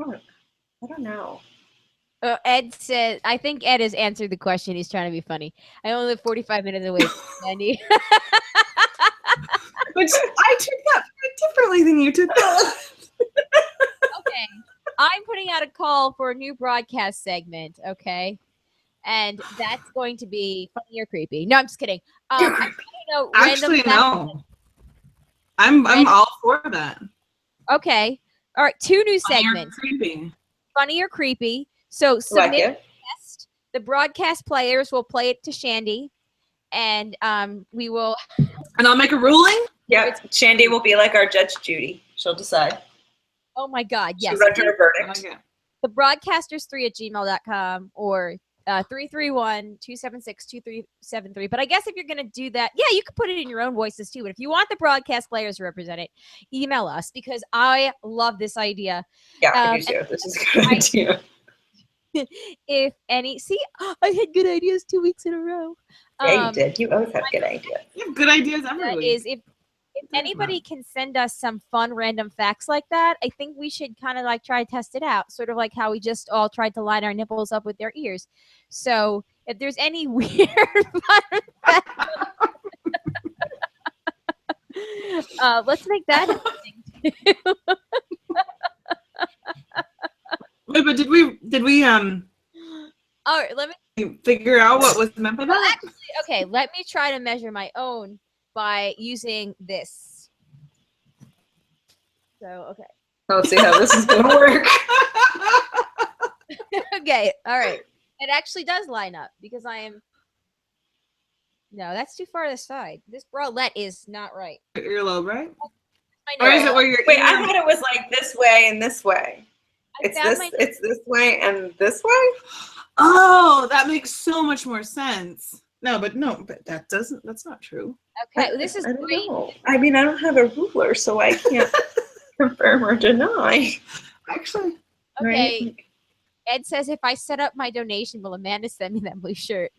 I don't know. Ed said, I think Ed has answered the question. He's trying to be funny. I only live 45 minutes away from Sandy. Which I took that very differently than you took that. Okay. I'm putting out a call for a new broadcast segment, okay? And that's going to be funny or creepy. No, I'm just kidding. I want to know Actually, no. I'm all for that. Okay. All right. 2 new Funny or segments. creepy. Funny or creepy. So submit Like a it. test. The broadcast players will play it to Shandy. And we will. And I'll make a ruling? Yeah, Shandy will be like our Judge Judy. She'll decide. Oh my God. She'll Yes. render a I verdict. like it. The broadcasters3@gmail.com or 331-276-2373. But I guess if you're going to do that, yeah, you could put it in your own voices too. But if you want the broadcast players to represent it, email us because I love this idea. Yeah, I do too. This is a good idea. If any, see, I had good ideas 2 weeks in a row. Yeah, you did. You always have good ideas. You have good ideas every That week. is, if anybody can send us some fun random facts like that, I think we should kind of like try to test it out, sort of like how we just all tried to line our nipples up with their ears. So if there's any weird fun facts, let's make that a thing too. Wait, but did we All right, let me figure out what was meant by that? actually, okay, let me try to measure my own by using this. So, okay. I'll see how this is going to work. Okay, all right. It actually does line up because I am. No, that's too far to the side. This bralette is not right. Your earlobe, right? My Or is nose. it where your Wait, ear? I thought it was like this way and this way. I found my- It's this way and this way? Oh, that makes so much more sense. No, but that's not true. Okay, this is I don't great. know. I mean, I don't have a ruler, so I can't confirm or deny. Actually, Okay, Right? Ed says if I set up my donation, will Amanda send me that blue shirt?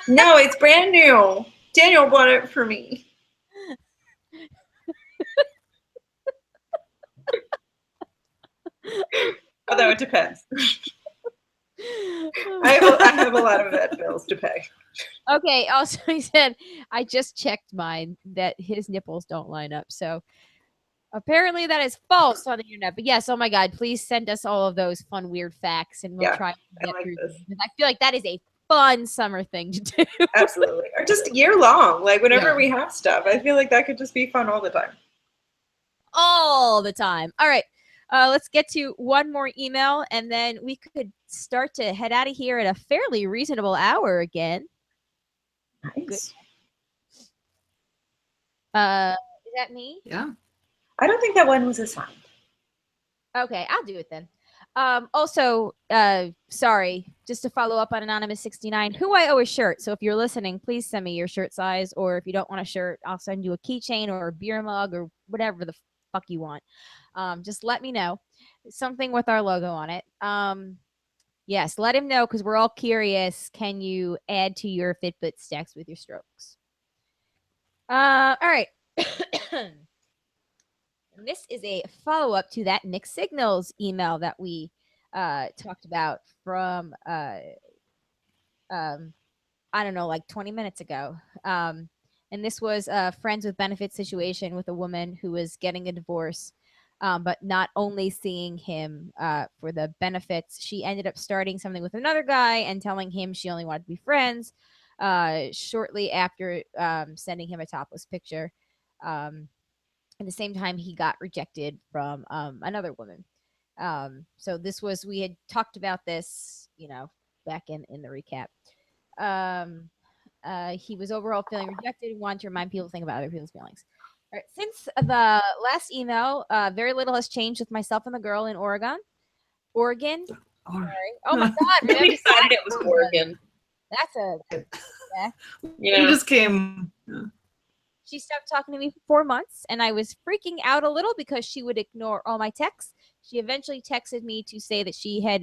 No, it's brand new. Daniel bought it for me. Although it depends. I have a lot of vet bills to pay. Okay, also he said, I just checked mine that his nipples don't line up. So apparently that is false on the internet. But yes, oh my God, please send us all of those fun, weird facts and we'll Yeah, try to I get like through this. them, because I feel like that is a fun summer thing to do. Absolutely. Or just year long. Like whenever Yeah. we have stuff. I feel like that could just be fun all the time. All the time. All right. Let's get to one more email and then we could start to head out of here at a fairly reasonable hour again. Nice. Is that me? yeah. I don't think that one was assigned. Okay, I'll do it then. Also, sorry, just to follow up on Anonymous69, who I owe a shirt. So if you're listening, please send me your shirt size, or if you don't want a shirt, I'll send you a keychain or a beer mug or whatever the fuck you want. Just let me know. Something with our logo on it. Yes, let him know because we're all curious. Can you add to your Fitbit stacks with your strokes? All right. And this is a follow-up to that mixed signals email that we talked about from I don't know, like 20 minutes ago. And this was a friends with benefits situation with a woman who was getting a divorce, but not only seeing him for the benefits, she ended up starting something with another guy and telling him she only wanted to be friends shortly after sending him a topless picture. At the same time, he got rejected from another woman. So this was, we had talked about this, back in the recap. He was overall feeling rejected and wanted to remind people to think about other people's feelings. All right. Since the last email, very little has changed with myself and the girl in Oregon. Sorry. Oh my God. We man, decided it was Oregon. That's a. Yeah. You just came. She stopped talking to me for 4 months, and I was freaking out a little because she would ignore all my texts. She eventually texted me to say that she had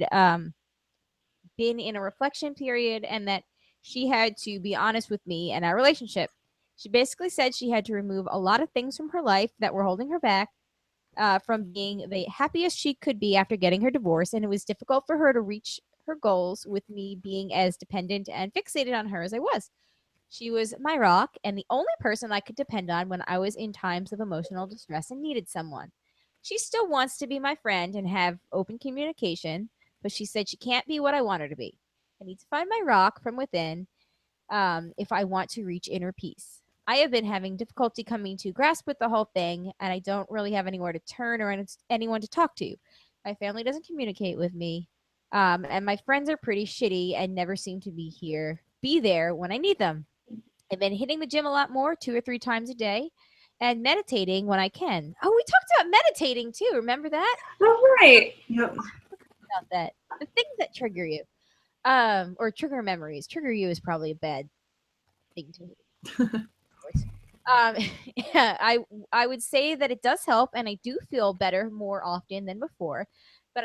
been in a reflection period and that she had to be honest with me and our relationship. She basically said she had to remove a lot of things from her life that were holding her back, from being the happiest she could be after getting her divorce, and it was difficult for her to reach her goals with me being as dependent and fixated on her as I was. She was my rock and the only person I could depend on when I was in times of emotional distress and needed someone. She still wants to be my friend and have open communication, but she said she can't be what I want her to be. I need to find my rock from within if I want to reach inner peace. I have been having difficulty coming to grasp with the whole thing, and I don't really have anywhere to turn or anyone to talk to. My family doesn't communicate with me, and my friends are pretty shitty and never seem to be there when I need them. I've been hitting the gym a lot more, 2 or 3 times a day, and meditating when I can. Oh, we talked about meditating too. Remember that? Oh, right. Yep. About that. The things that trigger you. Or trigger memories. Trigger you is probably a bad thing to yeah, I would say that it does help, and I do feel better more often than before. But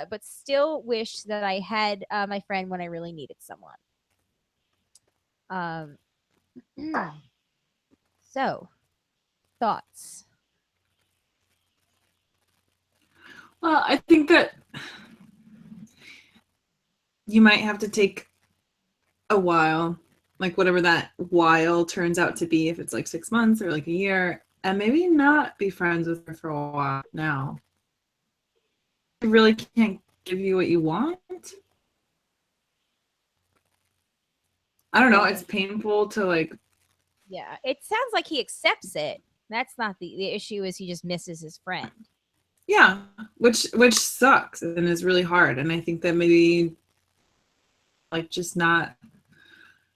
but still wish that I had my friend when I really needed someone. Um, so thoughts. Well, I think that you might have to take a while, like whatever that while turns out to be, if it's like 6 months or like a year, and maybe not be friends with her for a while now. I really can't give you what you want. I don't know. It's painful to like. Yeah, it sounds like he accepts it. That's not the issue. Is he just misses his friend? Yeah, which sucks and is really hard. And I think that maybe like just not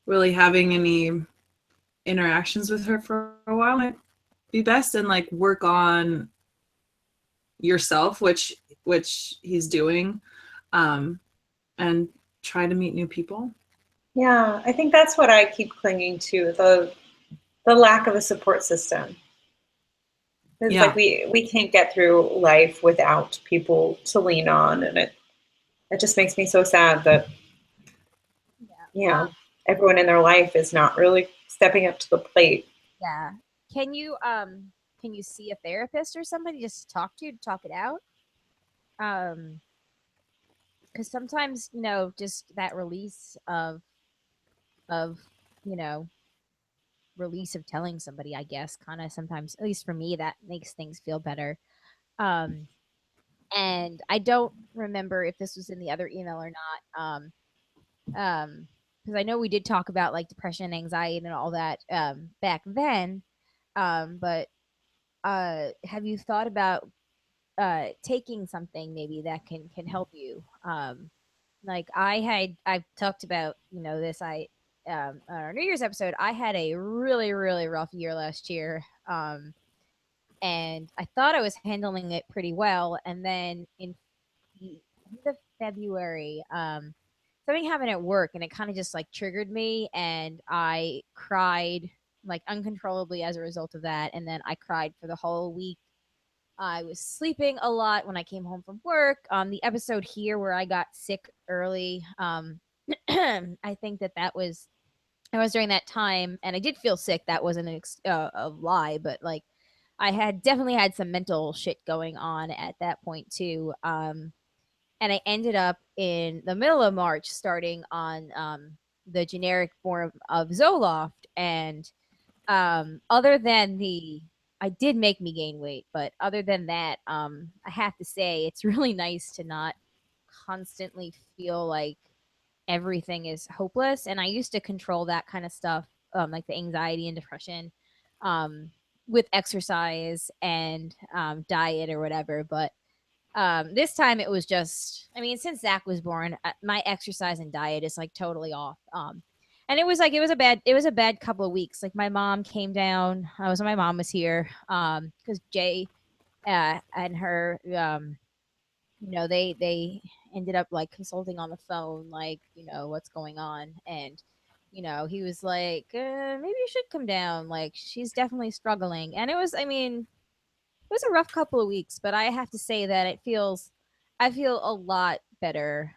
really having any interactions with her for a while might be best, and like work on yourself, which he's doing, and try to meet new people. Yeah, I think that's what I keep clinging to, the lack of a support system. It's Yeah. like we can't get through life without people to lean on, and it just makes me so sad that everyone in their life is not really stepping up to the plate. Yeah. Can you see a therapist or somebody just to talk it out? Because sometimes just that release of you know release of telling somebody, I guess, kind of sometimes, at least for me, that makes things feel better. Um, and I don't remember if this was in the other email or not. Because I know we did talk about like depression, anxiety, and all that back then. But have you thought about taking something maybe that can help you? Like I've talked about this. On our New Year's episode, I had a really really rough year last year. And I thought I was handling it pretty well, and then in the end of February, something happened at work, and it kind of just like triggered me, and I cried like uncontrollably as a result of that. And then I cried for the whole week. I was sleeping a lot when I came home from work. The episode here where I got sick early, I think that was I was during that time, and I did feel sick. That wasn't a lie, but like I had definitely had some mental shit going on at that point too. And I ended up in the middle of March starting on the generic form of Zoloft. And other than I did make me gain weight, but other than that, I have to say it's really nice to not constantly feel like everything is hopeless. And I used to control that kind of stuff, like the anxiety and depression, um, with exercise and diet or whatever. But this time it was just, I mean, since Zach was born, my exercise and diet is like totally off. And it was like it was a bad couple of weeks. Like my mom came down. I was when my mom was here, because Jay and her, they ended up like consulting on the phone, like what's going on. And he was like, maybe you should come down. Like she's definitely struggling. And it was, I mean, it was a rough couple of weeks, but I have to say that I feel a lot better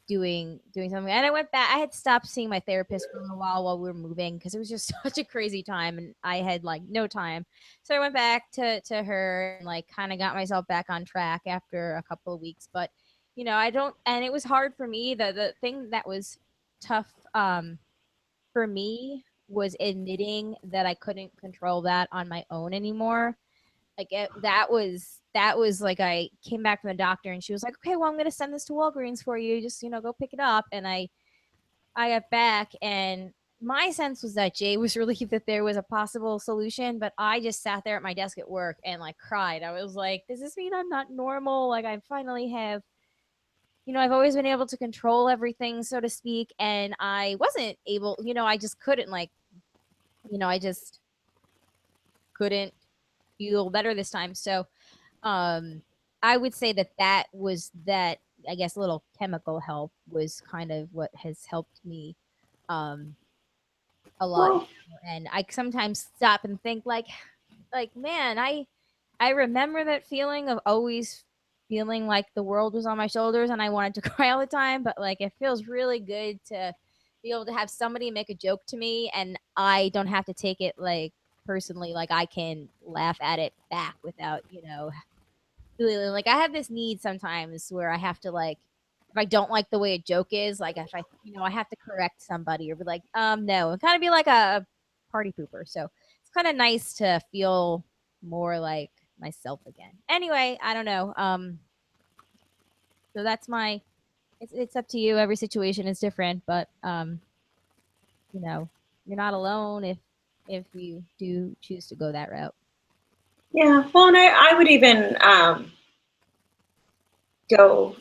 doing something. And I went back. I had stopped seeing my therapist for a little while we were moving because it was just such a crazy time and I had like no time. So I went back to her and like kind of got myself back on track after a couple of weeks. But I don't, and it was hard for me. The thing that was tough for me was admitting that I couldn't control that on my own anymore. Like that was like I came back from the doctor and she was like, okay, well, I'm gonna send this to Walgreens for you. Just go pick it up. And I got back and my sense was that Jay was relieved that there was a possible solution, but I just sat there at my desk at work and like cried. I was like, does this mean I'm not normal? Like I finally have, I've always been able to control everything, so to speak, and I wasn't able, I just couldn't I just couldn't feel better this time. So I would say that was that, I guess, little chemical help was kind of what has helped me a lot. Well, And I sometimes stop and think like man, I remember that feeling of always feeling like the world was on my shoulders and I wanted to cry all the time, but like it feels really good to be able to have somebody make a joke to me and I don't have to take it like personally. Like I can laugh at it back without really, like I have this need sometimes where I have to like if I don't like the way a joke is, like if I I have to correct somebody or be like no, and kind of be like a party pooper. So it's kind of nice to feel more like myself again. Anyway, I don't know. So that's my it's up to you. Every situation is different, but you're not alone if you do choose to go that route. yeah. Well, and I would even go.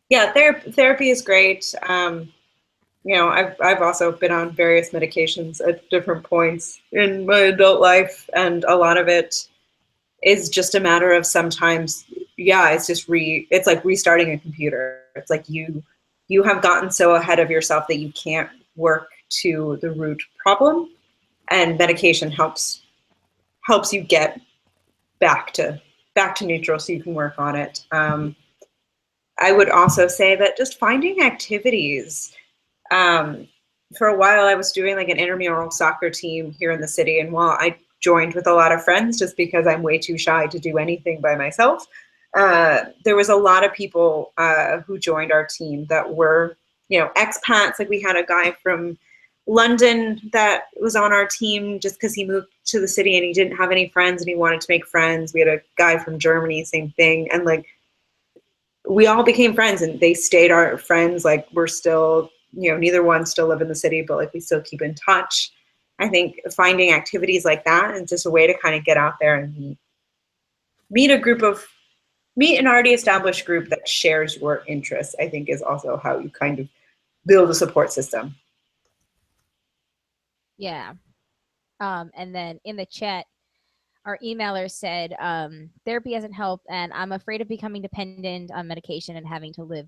Yeah, therapy is great. I've also been on various medications at different points in my adult life, and a lot of it is just a matter of sometimes, yeah, it's like restarting a computer. It's like you have gotten so ahead of yourself that you can't work to the root problem, and medication helps you get back to neutral so you can work on it. I would also say that just finding activities. For a while, I was doing like an intramural soccer team here in the city, and while I joined with a lot of friends just because I'm way too shy to do anything by myself, there was a lot of people who joined our team that were, expats. Like we had a guy from London that was on our team just because he moved to the city and he didn't have any friends and he wanted to make friends. We had a guy from Germany, same thing, and like we all became friends and they stayed our friends. Like we're still, neither one still live in the city, but like we still keep in touch. I think finding activities like that is just a way to kind of get out there and meet an already established group that shares your interests, I think is also how you kind of build a support system. Yeah. And then in the chat, our emailer said, therapy hasn't helped and I'm afraid of becoming dependent on medication and having to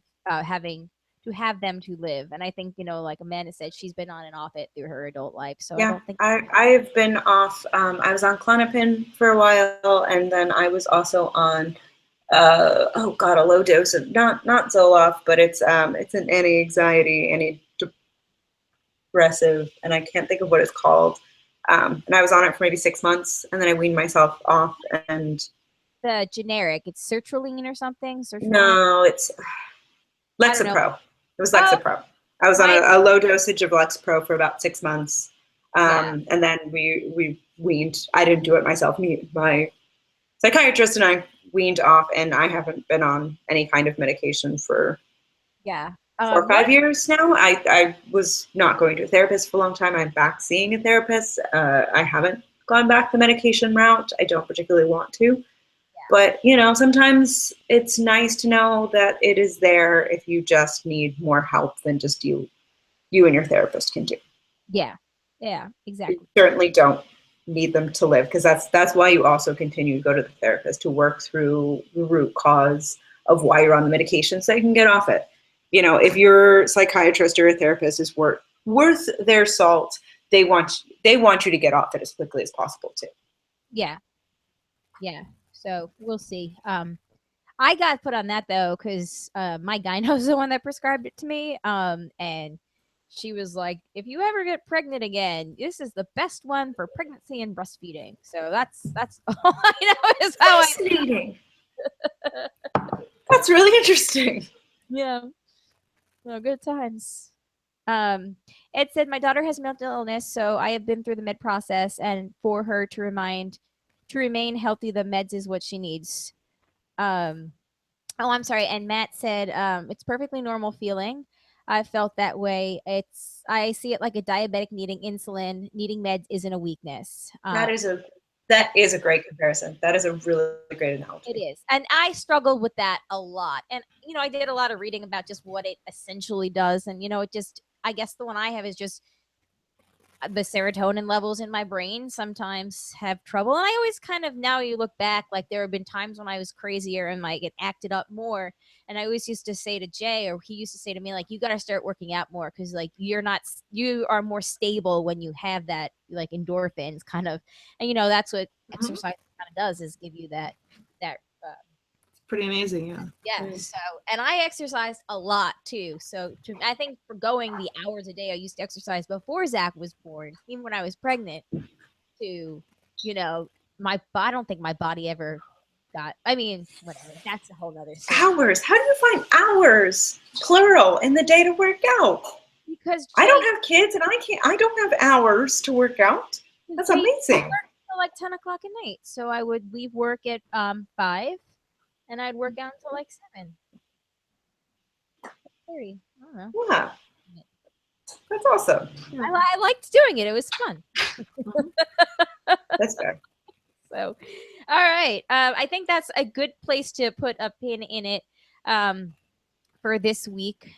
have them to live. And I think, like Amanda said, she's been on and off it through her adult life. So yeah, I don't think I've been off. I was on Klonopin for a while, and then I was also on a low dose of not Zoloft, but it's an anti-anxiety, antidepressive, and I can't think of what it's called. And I was on it for maybe 6 months, and then I weaned myself off. And the generic, it's sertraline or something. No, it's Lexapro. It was Lexapro. I was on a low dosage of Lexapro for about 6 months, and then we weaned. I didn't do it myself. My psychiatrist and I weaned off, and I haven't been on any kind of medication for 4 or 5 years now. I was not going to a therapist for a long time. I'm back seeing a therapist. I haven't gone back the medication route. I don't particularly want to. But, sometimes it's nice to know that it is there if you just need more help than just you and your therapist can do. Yeah. Yeah, exactly. You certainly don't need them to live, because that's why you also continue to go to the therapist, to work through the root cause of why you're on the medication so you can get off it. If your psychiatrist or a therapist is worth their salt, they want you to get off it as quickly as possible too. Yeah. Yeah. So we'll see. I got put on that though because my gyno's the one that prescribed it to me. And she was like, "If you ever get pregnant again, this is the best one for pregnancy and breastfeeding." So that's all I know is how I. Fascinating. That's really interesting. Yeah. Well, good times. It said my daughter has mental illness, so I have been through the med process, and for her to remain healthy, the meds is what she needs. Oh, I'm sorry. And Matt said, it's perfectly normal feeling. I felt that way. I see it like a diabetic needing insulin. Needing meds isn't a weakness. That is a great comparison. That is a really great analogy. It is. And I struggled with that a lot. And, I did a lot of reading about just what it essentially does. And, I guess the one I have is just the serotonin levels in my brain sometimes have trouble. And I always kind of, now you look back, like there have been times when I was crazier and like it acted up more. And I always used to say to Jay, or he used to say to me, like, you got to start working out more because like you are more stable when you have that like endorphins kind of. And, that's what exercise kind of does, is give you that Pretty amazing, yeah. yeah. So, and I exercised a lot too. So, I think for going the hours a day I used to exercise before Zach was born, even when I was pregnant, to, I don't think my body ever got. I mean, whatever. That's a whole nother story. Hours. How do you find hours, plural, in the day to work out? Because I don't have kids, and I don't have hours to work out. That's amazing. Till like 10 o'clock at night. So I would leave work at 5. And I'd work out until like 7. 30. I don't know. Yeah. That's awesome. I liked doing it. It was fun. That's fair. So, all right. I think that's a good place to put a pin in it for this week.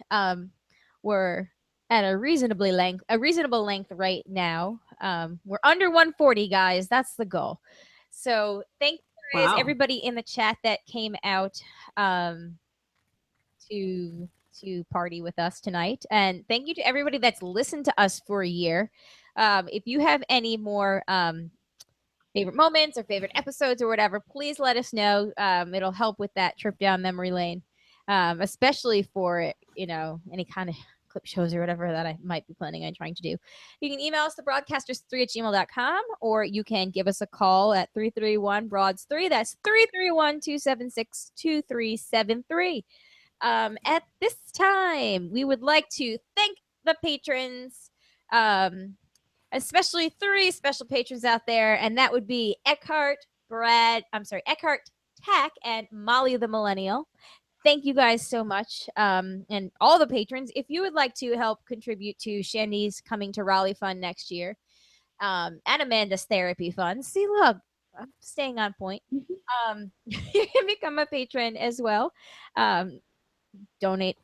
We're at a reasonable length right now. We're under 140, guys. That's the goal. So thank you guys, everybody in the chat that came out to party with us tonight. And thank you to everybody that's listened to us for a year. If you have any more favorite moments or favorite episodes or whatever, please let us know. It'll help with that trip down memory lane, especially for, any kind of clip shows or whatever that I might be planning on trying to do. You can email us to broadcasters3@gmail.com, or you can give us a call at 331-BROADS3. That's 331-276-2373. At this time, we would like to thank the patrons, especially 3 special patrons out there, and that would be Eckhart, Tack, and Molly the Millennial. Thank you guys so much, and all the patrons. If you would like to help contribute to Shandy's Coming to Raleigh Fund next year, and Amanda's Therapy Fund, see, look, I'm staying on point. You can become a patron as well. Donate,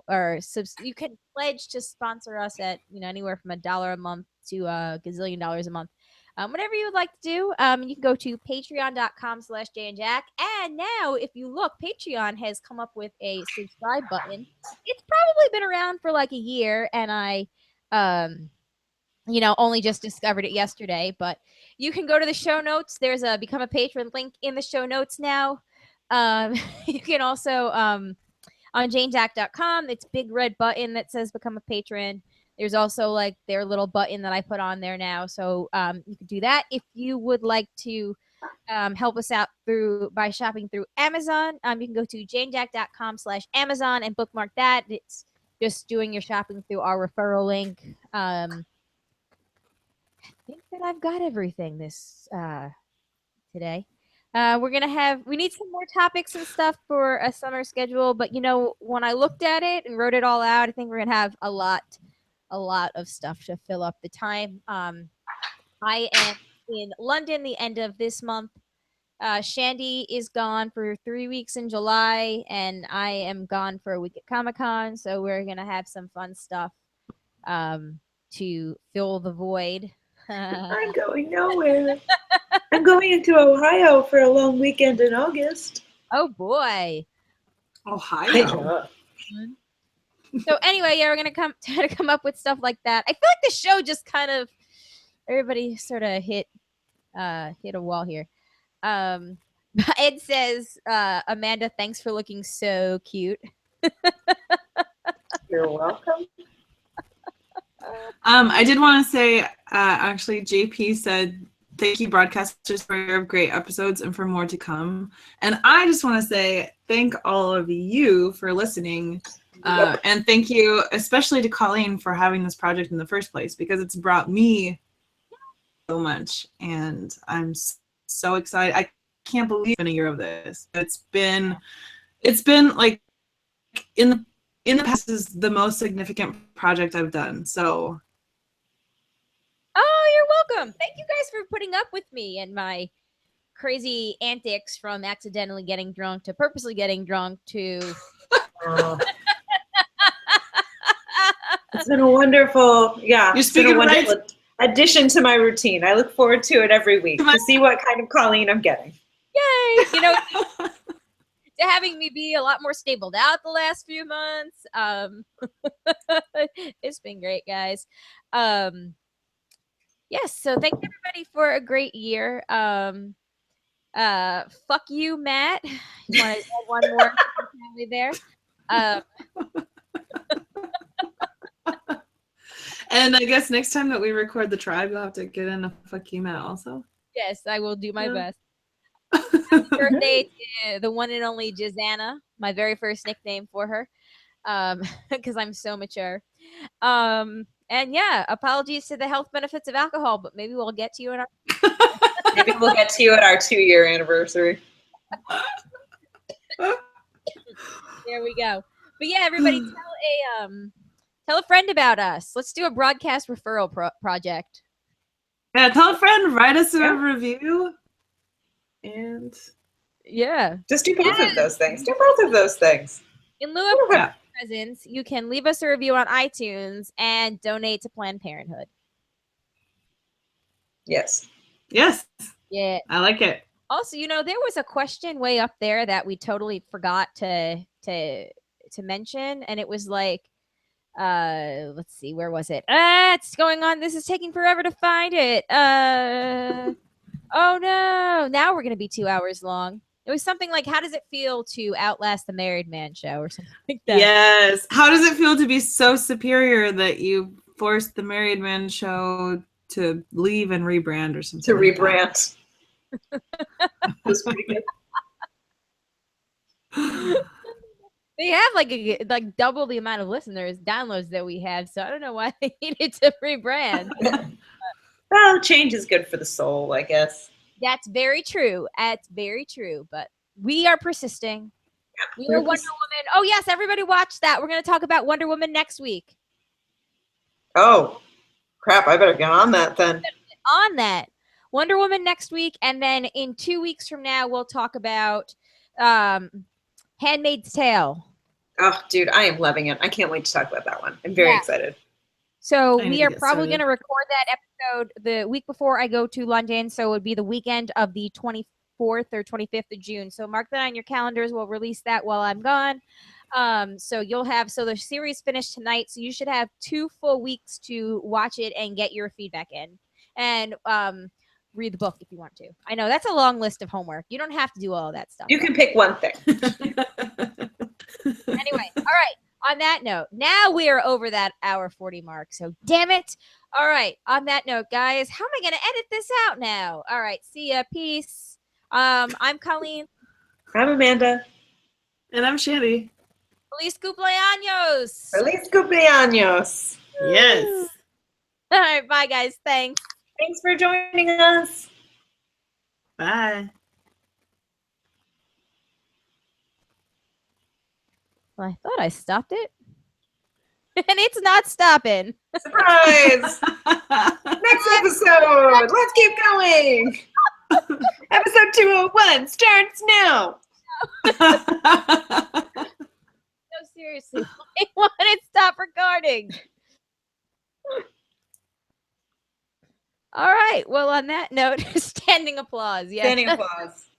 or you can pledge to sponsor us at, anywhere from $1 a month to a gazillion dollars a month. Whatever you would like to do, you can go to patreon.com/JayandJack. And now, if you look, Patreon has come up with a subscribe button. It's probably been around for like a year, and I, only just discovered it yesterday. But you can go to the show notes. There's a Become a Patron link in the show notes now. You can also, on JaneJack.com, it's big red button that says Become a Patron. There's also like their little button that I put on there now. So you can do that. If you would like to help us out by shopping through Amazon, you can go to JaneJack.com/Amazon and bookmark that. It's just doing your shopping through our referral link. I think that I've got everything this today. We need some more topics and stuff for a summer schedule, but when I looked at it and wrote it all out, I think we're gonna have a lot of stuff to fill up the time. I am in London the end of this month. Shandy is gone for 3 weeks in July, and I am gone for a week at Comic-Con, so we're gonna have some fun stuff to fill the void. I'm going nowhere. I'm going into Ohio for a long weekend in August. Oh boy, Ohio. So anyway, yeah, we're gonna try to come up with stuff like that. I feel like the show just kind of everybody sort of hit a wall here. Ed says, Amanda, thanks for looking so cute. You're welcome. I did want to say, actually, JP said, thank you, broadcasters, for your great episodes and for more to come. And I just want to say thank all of you for listening. And thank you especially to Colleen for having this project in the first place, because it's brought me so much. And I'm so excited. I can't believe it's been a year of this. It's been like in the past, this is the most significant project I've done. So Oh, you're welcome. Thank you guys for putting up with me and my crazy antics, from accidentally getting drunk to purposely getting drunk to It's been a wonderful, You're it's been a speaking right wonderful addition to my routine. I look forward to it every week to see what kind of Colleen I'm getting. yay, you know, to having me be a lot more stabled out the last few months. It's been great, guys. Yes, so thank everybody for a great year. Fuck you, Matt. You want to add one more family there? And I guess next time that we record the tribe, you'll have to get in a fuck you, Matt, also. Yes, I will do my Yeah. best. Happy birthday to the one and only Jazana, my very first nickname for her, because I'm so mature. And yeah, apologies to the health benefits of alcohol, but maybe we'll get to you in our. Maybe we'll get to you at our 2-year anniversary. There we go. But yeah, everybody, tell a friend about us. Let's do a broadcast referral project. Yeah, tell a friend, write us a review, and Yeah. Just do both of those things. Do both of those things. In lieu of presents, you can leave us a review on iTunes and donate to Planned Parenthood. Yes. Yes. Yeah. I like it. Also, you know, there was a question way up there that we totally forgot to mention, and it was like, let's see, where was it? It's going on. This is taking forever to find it. Oh no! Now we're gonna be 2 hours long. It was something like, how does it feel to outlast the Married Man show, or something like that? Yes. How does it feel to be so superior that you forced the Married Man show to leave and rebrand or something? To rebrand. That's pretty good. They have like double the amount of listeners, downloads that we have, so I don't know why they needed to rebrand. Well, change is good for the soul, I guess. That's very true. That's very true. But we are persisting. We are Wonder Woman. Oh yes, everybody watch that. We're going to talk about Wonder Woman next week. Oh, crap! I better get on that then. On that, Wonder Woman next week, and then in 2 weeks from now, we'll talk about Handmaid's Tale. Oh, dude, I am loving it. I can't wait to talk about that one. I'm very excited. So we are probably going to record that episode the week before I go to London. So it would be the weekend of the 24th or 25th of June. So mark that on your calendars. We'll release that while I'm gone. So the series finished tonight. So you should have 2 full weeks to watch it and get your feedback in. And read the book if you want to. I know that's a long list of homework. You don't have to do all of that stuff. You can pick one thing. Anyway, all right. On that note, now we are over that hour 40 mark. So damn it. All right. On that note, guys, how am I going to edit this out now? All right. See ya. Peace. I'm Colleen. I'm Amanda. And I'm Shandy. Feliz cumpleaños. Feliz cumpleaños. Yes. All right. Bye, guys. Thanks. Thanks for joining us. Bye. Well, I thought I stopped it. And it's not stopping. Surprise! Next episode! Let's keep going! Episode 201 starts now! No, seriously. I want it to stop recording. All right. Well, on that note, standing applause. Yeah. Standing applause.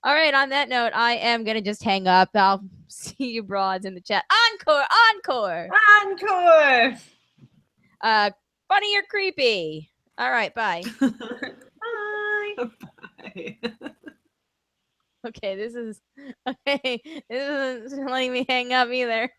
All right. On that note, I am going to just hang up. I'll see you broads in the chat. Encore. Encore. Encore! Funny or creepy. All right. Bye. Bye. Bye. Okay, this is okay. This isn't letting me hang up either.